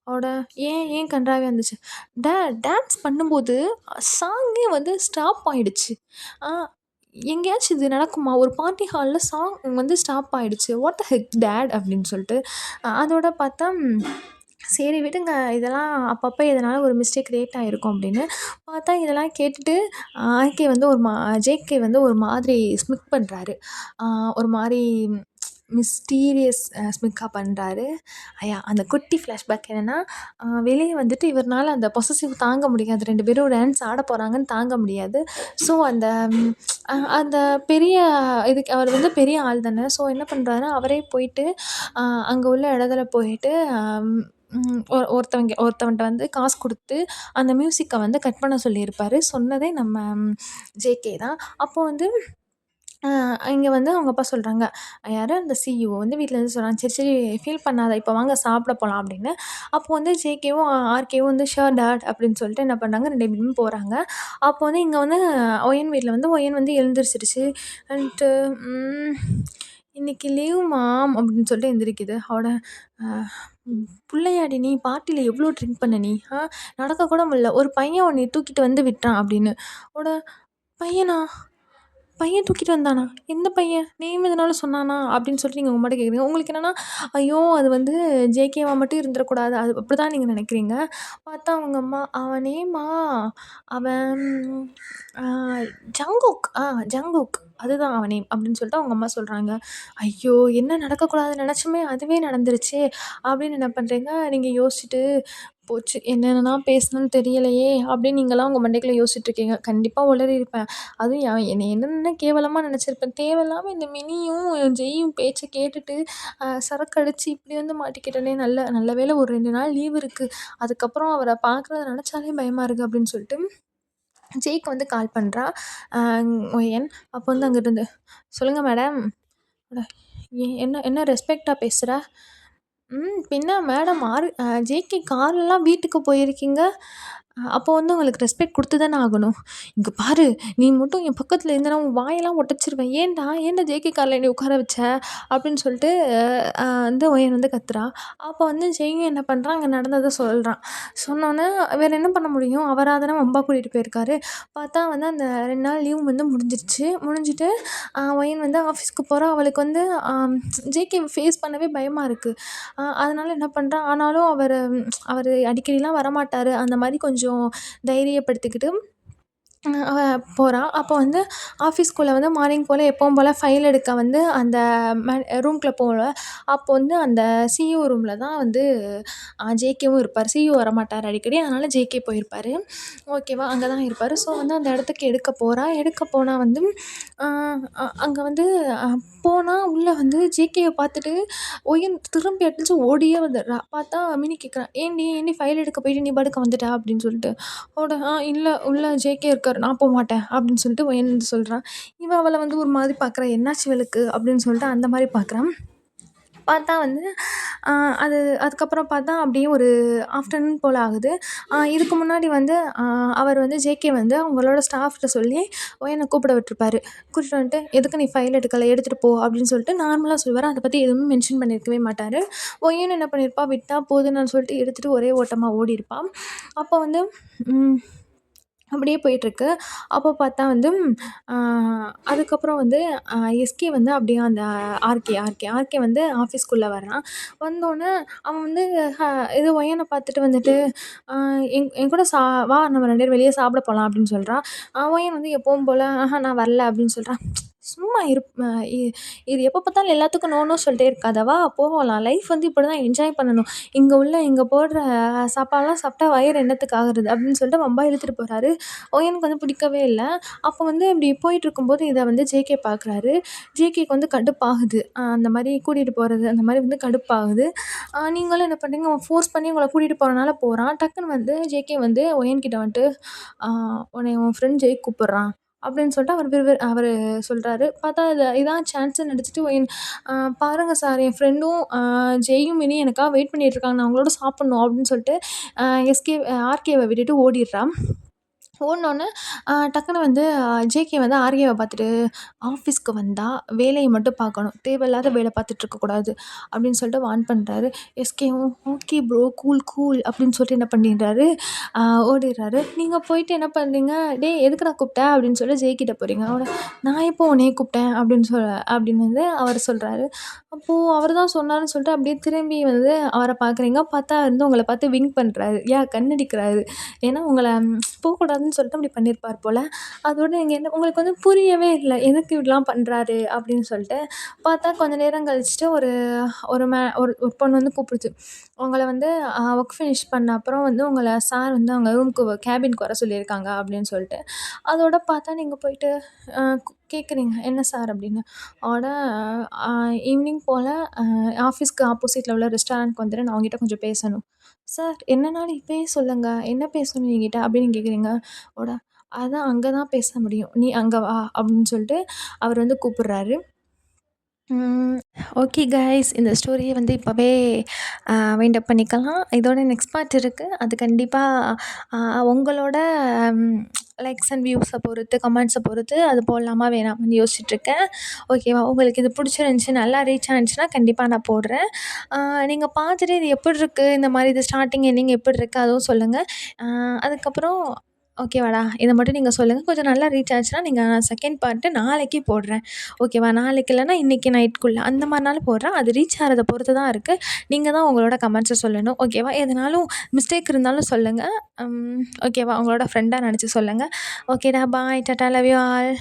அவட ஏன் கண்றாவியா இருந்துச்சு? டான்ஸ் பண்ணும்போது சாங்கே வந்து ஸ்டாப் ஆயிடுச்சு. எங்கேயாச்சும் இது நடக்குமா? ஒரு பார்ட்டி ஹாலில் சாங் வந்து ஸ்டாப் ஆயிடுச்சு. வாட் த ஹெக் டாட் அப்படின்னு சொல்லிட்டு. அதோட பார்த்தா சரி விடுங்க. இதெல்லாம் அப்பப்போ எதனால ஒரு மிஸ்டேக் கிரியேட் ஆகிருக்கும் அப்படின்னு. பார்த்தா இதெல்லாம் கேட்டுட்டு ஆர்கே வந்து ஜேகே வந்து ஒரு மாதிரி ஸ்மிக் பண்ணுறாரு. ஒரு மாரி மிஸ்டீரியஸ் ஸ்மிக்கா பண்ணுறாரு. அந்த குட்டி ஃப்ளாஷ்பேக் என்னென்னா, வெளிய வந்துட்டு இவர்னால அந்த பொசசிவ் தாங்க முடியாது. 2 பேரும் டான்ஸ் ஆட போகிறாங்கன்னு தாங்க முடியாது. ஸோ அந்த அந்த பெரிய இதுக்கு அவர் வந்து பெரிய ஆள் தானே. ஸோ என்ன பண்ணுறாருன்னா, அவரே போயிட்டு அங்கே உள்ள இடத்துல போயிட்டு ஒருத்தவன்ட்ட வந்து காசு குடுத்து, அந்த மியூசிக்க வந்து கட் பண்ண சொல்லியிருப்பாரு. சொன்னதே நம்ம ஜேகே தான். அப்போ வந்து இங்க வந்து அவங்க அப்பா சொல்றாங்க, யாரு அந்த சிஇஓ வந்து வீட்லருந்து சொல்றாங்க, "சரி, சரி ஃபீல் பண்ணாத. இப்போ வாங்க சாப்பிட போலாம்" அப்படின்னு. அப்போ வந்து ஜேகேவும், ஆர்கேவும் வந்து "ஷூர் டாட்" அப்படின்னு சொல்லிட்டு என்ன பண்றாங்க, 2 பேரும் போறாங்க. அப்போ வந்து இங்க வந்து ஒயன் வீட்ல வந்து ஒயன் வந்து எழுந்திரிச்சிருச்சு. வந்துட்டு "இன்னைக்கு லீவ் மாம்" அப்படின்னு சொல்லிட்டு எந்திரிக்குது. அவட அ "புள்ளையாடி நீ? பார்ட்டில எவ்ளோ ட்ரிங்க் பண்ண நீ? நடக்க கூட முடியல. ஒரு பையன் உன்னைய தூக்கிட்டு வந்து விட்டான்" அப்படின்னு. அவட "பையனா? பையன் தூக்கிட்டு வந்தானா? எந்த பையன்? நேம் எதுனாலும் சொன்னானா?" அப்படின்னு சொல்லிட்டு நீங்க உங்க அம்மாட்ட கேட்குறீங்க. உங்களுக்கு என்னன்னா, ஐயோ! அது வந்து ஜேகேவா மட்டும் இருந்துறக்கூடாது. அது அப்படிதான் நீங்க நினைக்கிறீங்க. பார்த்தா அவங்க அம்மா, "அவன் நேமா? அவன் அ ஜங்குக். ஜங்குக். அதுதான் அவன் நேம்." அப்படின்னு சொல்லிட்டு அவங்க அம்மா சொல்றாங்க. ஐயோ! என்ன நடக்கக்கூடாதுன்னு நெனச்சோமே, அதுவே நடந்துருச்சே! அப்படின்னு என்ன பண்றீங்க, நீங்க யோசிச்சுட்டு, போச்சு என்னென்னலாம் பேசணும்னு தெரியலையே! அப்படின்னு நீங்கலாம் உங்க மண்டைக்குள்ள யோசிச்சுட்ருக்கீங்க. கண்டிப்பா உளறியிருப்பேன். அதுவும் என்னைய என்னென்ன கேவலமா நெனச்சிருப்பேன். தேவையில்லாம இந்த மினியும், ஜெய்யும் பேச்ச கேட்டுட்டு, சரக்கு அடிச்சு இப்படி வந்து மாட்டிக்கிட்டேனே! நல்ல நல்ல வேளை ஒரு 2 நாள் லீவ் இருக்கு. அதுக்கப்புறம் அவர பார்க்குறத நெனச்சாலே பயமா இருக்கு அப்படின்னு சொல்லிட்டு, ஜெய்க்கு வந்து கால் பண்றா. அ ஒயன். அப்போ வந்து அங்கிருந்து, "சொல்லுங்க மேடம்." அட என்ன என்ன ரெஸ்பெக்ட்டா பேசுற? பின்ன மேடம் ஜேகே கார்லலாம் வீட்டுக்கு போயிருக்கீங்க. அப்போ வந்து உங்களுக்கு ரெஸ்பெக்ட் குடுத்து தானே ஆகணும். இங்க பாரு, நீ மட்டும் என் பக்கத்துல இருந்தனா உன் வாயெல்லாம் ஒட்டச்சிருவேன். ஏன்டா ஜேகே கார்ல என்னைய உட்கார வச்ச? அப்படின்னு சொல்லிட்டு வந்து ஒயன் வந்து கத்துறா. அப்போ வந்து ஜெயும் என்ன பண்றான், அங்க நடந்தத சொல்றான். சொன்னோனே வேற என்ன பண்ண முடியும்? அவரா தானே வம்பா கூட்டிட்டு போயிருக்காரு. பார்த்தா வந்து அந்த 2 நாள் லீவ் வந்து முடிஞ்சிருச்சு. முடிஞ்சுட்டு ஒயன் வந்து ஆஃபீஸ்க்கு போறா. அவளுக்கு வந்து ஜேகேவ ஃபேஸ் பண்ணவே பயமா இருக்கு. அதனால என்ன பண்றா, ஆனாலும் அவரு அடிக்கடிலாம் வரமாட்டாரு. அந்த மாரி கொஞ்சம் தைரியப்படுத்திக்கிட்டு அவ போறா. அப்போ வந்து ஆஃபீஸ்க்குள்ள வந்து மார்னிங் போல எப்பவும் போல ஃபைல் எடுக்க வந்து அந்த ரூம்குள்ள போல. அப்போ வந்து அந்த சிஇஓ ரூம்ல தான் வந்து ஜேகேவும் இருப்பாரு. சிஇஓ வரமாட்டாரு அடிக்கடி. அதனால ஜேகே போயிருப்பாரு. ஓகேவா? அங்க தான் இருப்பாரு. ஸோ வந்து அந்த இடத்துக்கு எடுக்க போறா. எடுக்க போனா வந்து அ அங்க வந்து அ போனா உள்ள வந்து ஜேகேய பார்த்துட்டு ஒயன் திரும்பி அடிச்சு ஓடியே வந்துடுறா. பார்த்தா மினி கேட்குறா, "ஏன்டி ஃபைல் எடுக்க போயிட்டு நீ பாட்டுக்கு வந்துட்ட?" அப்படின்னு சொல்லிட்டு. அவட இல்ல உள்ள ஜேகே இருக்காரு. நான் போமாட்டேன்." அப்படின்னு சொல்லிட்டு ஒயன் வந்து சொல்றா. இவ அவள வந்து ஒரு மாதிரி பார்க்குறா. "என்னாச்சு இவளுக்கு?" அப்படின்னு சொல்லிட்டு அந்த மாரி பார்க்குறா. பார்த்தா வந்து அ அது அதுக்கப்புறம் பார்த்தா அப்படியே ஒரு ஆஃப்டர்நூன் போல ஆகுது. இதுக்கு முன்னாடி வந்து அவர் வந்து ஜேகே வந்து அவங்களோட ஸ்டாஃப்ட்ட சொல்லி ஒயன கூப்பிட விட்டுருப்பாரு. கூட்டிட்டு வந்துட்டு, "எதுக்கு நீ ஃபைல் எடுக்கல? எடுத்துட்டு போ." அப்படின்னு சொல்லிட்டு நார்மலா சொல்லுவாரு. அத பத்தி எதுவுமே மென்ஷன் பண்ணியிருக்கவே மாட்டாரு. ஒய்யும் என்ன பண்ணியிருப்பா, விட்டா போதுன்னு சொல்லிட்டு எடுத்துட்டு ஒரே ஓட்டமா ஓடியிருப்பா. அப்போ வந்து ம் அப்படியே போயிட்டுருக்கு. அப்போ பார்த்தா வந்து அ அதுக்கப்புறம் வந்து எஸ்கே வந்து அப்படியே அந்த ஆர்கே வந்து ஆஃபீஸ்க்குள்ள வரான். வந்தோனே அவன் வந்து ஹ இது ஒயன பார்த்துட்டு வந்துட்டு, அ என் கூட வா நம்ம 2 பேரும் வெளிய சாப்பிட போலாம் அப்படின்னு சொல்றான். ஒயன் வந்து எப்பவும் போல, நான் வரல அப்படின்னு சொல்றான். சும்மா இ இது எப்போ பார்த்தாலும் எல்லாத்துக்கும் நோ நோ சொல்லிட்டே இருக்காத, வா போகலாம். லைஃப் வந்து இப்படிதான் என்ஜாய் பண்ணணும். இங்க போடுற சாப்பாடுலாம் சாப்பிட்டா வயிறு என்னத்துக்கு ஆகுறது அப்படின்னு சொல்லிட்டு வம்பா இழுத்துட்டு போறாரு. எனக்கு வந்து பிடிக்கவே இல்ல. அப்போ வந்து இப்படி போயிட்டுருக்கும்போது இத வந்து ஜேகே பார்க்குறாரு. ஜேகேக்கு வந்து கடுப்பாகுது. அந்த மாரி கூட்டிட்டு போறது, அந்த மாரி வந்து கடுப்பாகுது. நீங்களும் என்ன பண்றீங்க, அவன் ஃபோர்ஸ் பண்ணி உங்கள கூட்டிட்டு போறனால போறான். டக்குனு வந்து ஜேகே வந்து ஒயன் கிட்ட வந்துட்டு, "ஆ உன்னைய உன் ஃப்ரெண்ட் ஜெய் கூப்பிடுறான்." அப்படின்னு சொல்லிட்டு அவரு சொல்றாரு. பார்த்தா இதான் சான்ஸ்ன்னு நெனச்சுட்டு ஒயன், பாருங்க சார் என் ஃப்ரெண்டும் ஜெயும், மினியும் எனக்காக வெயிட் பண்ணிட்டு இருக்காங்க. நான் அவங்களோட சாப்பிடணும்." அப்படின்னு சொல்லிட்டு எஸ்கே ஆர்கேவ விட்டுட்டு ஓடிர்றா. ஓடுனோனே டக்குனு வந்து ஜேகே வந்து ஆர்யாவ பார்த்துட்டு, "ஆஃபீஸ்க்கு வந்தா வேலைய மட்டும் பார்க்கணும். தேவையில்லாத வேல பார்த்துட்டு இருக்கக்கூடாது." அப்படின்னு சொல்லிட்டு வார்ன் பண்றாரு. எஸ்கேவும், "ஓகே ப்ரோ. Cool, cool." அப்படின்னு சொல்லிட்டு என்ன பண்ணிடுறாரு, அ ஓடிடுறாரு. நீங்க போயிட்டு என்ன பண்றீங்க, "டேய் எதுக்குடா கூப்பிட்ட?" அப்படின்னு சொல்லி ஜெய் கிட்ட போறீங்க. அவரு, "நான் எப்போ உன்னைய கூப்பிட்டேன்?" அப்படின்னு வந்து அவர் சொல்றாரு. அப்போ அவர் தான் சொன்னாருன்னு சொல்லிட்டு அப்படியே திரும்பி வந்து அவர பார்க்குறீங்க. பார்த்தா வந்து உங்கள பார்த்து விங்க் பண்றாரு. கண்ணடிக்கிறாரு. ஏன்னா உங்கள போக்கூடாதுன்னு சொல்லிட்டு அப்படி பண்ணியிருப்பார் போல. அதோட நீங்க என்ன உங்களுக்கு வந்து புரியவே இல்ல. எதுக்கு இப்படிலாம் பண்றாரு அப்படின்னு சொல்லிட்டு. பார்த்தா கொஞ்ச நேரம் கழிச்சுட்டு ஒரு ஒரு மே ஒரு ஒரு பொண்ணு வந்து கூப்பிடுச்சு. உங்கள வந்து ஒர்க் ஃபினிஷ் பண்ண அப்புறம் வந்து உங்கள சார் வந்து அவங்க ரூமுக்கு கேபினுக்கு வர சொல்லியிருக்காங்க அப்படின்னு சொல்லிட்டு. அதோட பார்த்தா நீங்க போயிட்டு அ கேட்குறீங்க, "என்ன சார்?" அப்படின்னு. அதோட அ ஈவினிங் போல ஆஃபீஸ்க்கு ஆப்போசிட்ல உள்ள ரெஸ்டாரண்ட்க்கு வந்துட்டு நான் உங்ககிட்ட கொஞ்சம் பேசணும். "சார் என்னனாலும் இப்பயே சொல்லுங்க. என்ன பேசணும் என்கிட்ட?" அப்படின்னு கேட்குறீங்க. உட "அதான் அங்க தான் பேச முடியும். நீ அங்க வா" அப்படின்னு சொல்லிட்டு அவர் வந்து கூப்பிடுறாரு. ம். Okay guys. இந்த ஸ்டோரிய வந்து இப்போவே வைண்ட் அப் பண்ணிக்கலாம். இதோட நெக்ஸ்ட் பார்ட் இருக்கு. அது கண்டிப்பா அ உங்களோட ம் லைக்ஸ் அண்ட் வியூஸை பொறுத்து, கமெண்ட்ஸை பொறுத்து அது போடலாமா வேணாமான்னு யோசிச்சுட்ருக்கேன். ஓகேவா? உங்களுக்கு இது பிடிச்சிருந்துச்சி, நல்லா ரீச் ஆனுச்சுன்னா கண்டிப்பா நான் போடுறேன். அ நீங்க பார்த்துட்டு இது எப்புட்ருக்கு, இந்த மாரி இது ஸ்டார்ட்டிங், எண்டிங் எப்புட்ருக்கு அதுவும் சொல்லுங்க. அ அதுக்கப்புறம் ஓகேவாடா? இத மட்டும் நீங்க சொல்லுங்க. கொஞ்சம் நல்லா ரீச் ஆச்சுன்னா, நீங்க செகண்ட் பார்ட்டு நாளைக்கு போடுறேன். ஓகேவா? நாளைக்கு இல்லன்னா இன்னைக்கு நைட்குள்ள அந்த மாரினாலும் போடுறேன். அது ரீச் ஆறத பொறுத்து தான் இருக்கு. நீங்க தான் உங்களோட கமெண்ட்ஸ சொல்லணும். ஓகேவா? எதுனாலும் மிஸ்டேக் இருந்தாலும் சொல்லுங்க. ஓகேவா? உங்களோட ஃப்ரெண்டா நெனச்சு சொல்லுங்க. ஓகேடா. பாய். டாட்டா. Love you all.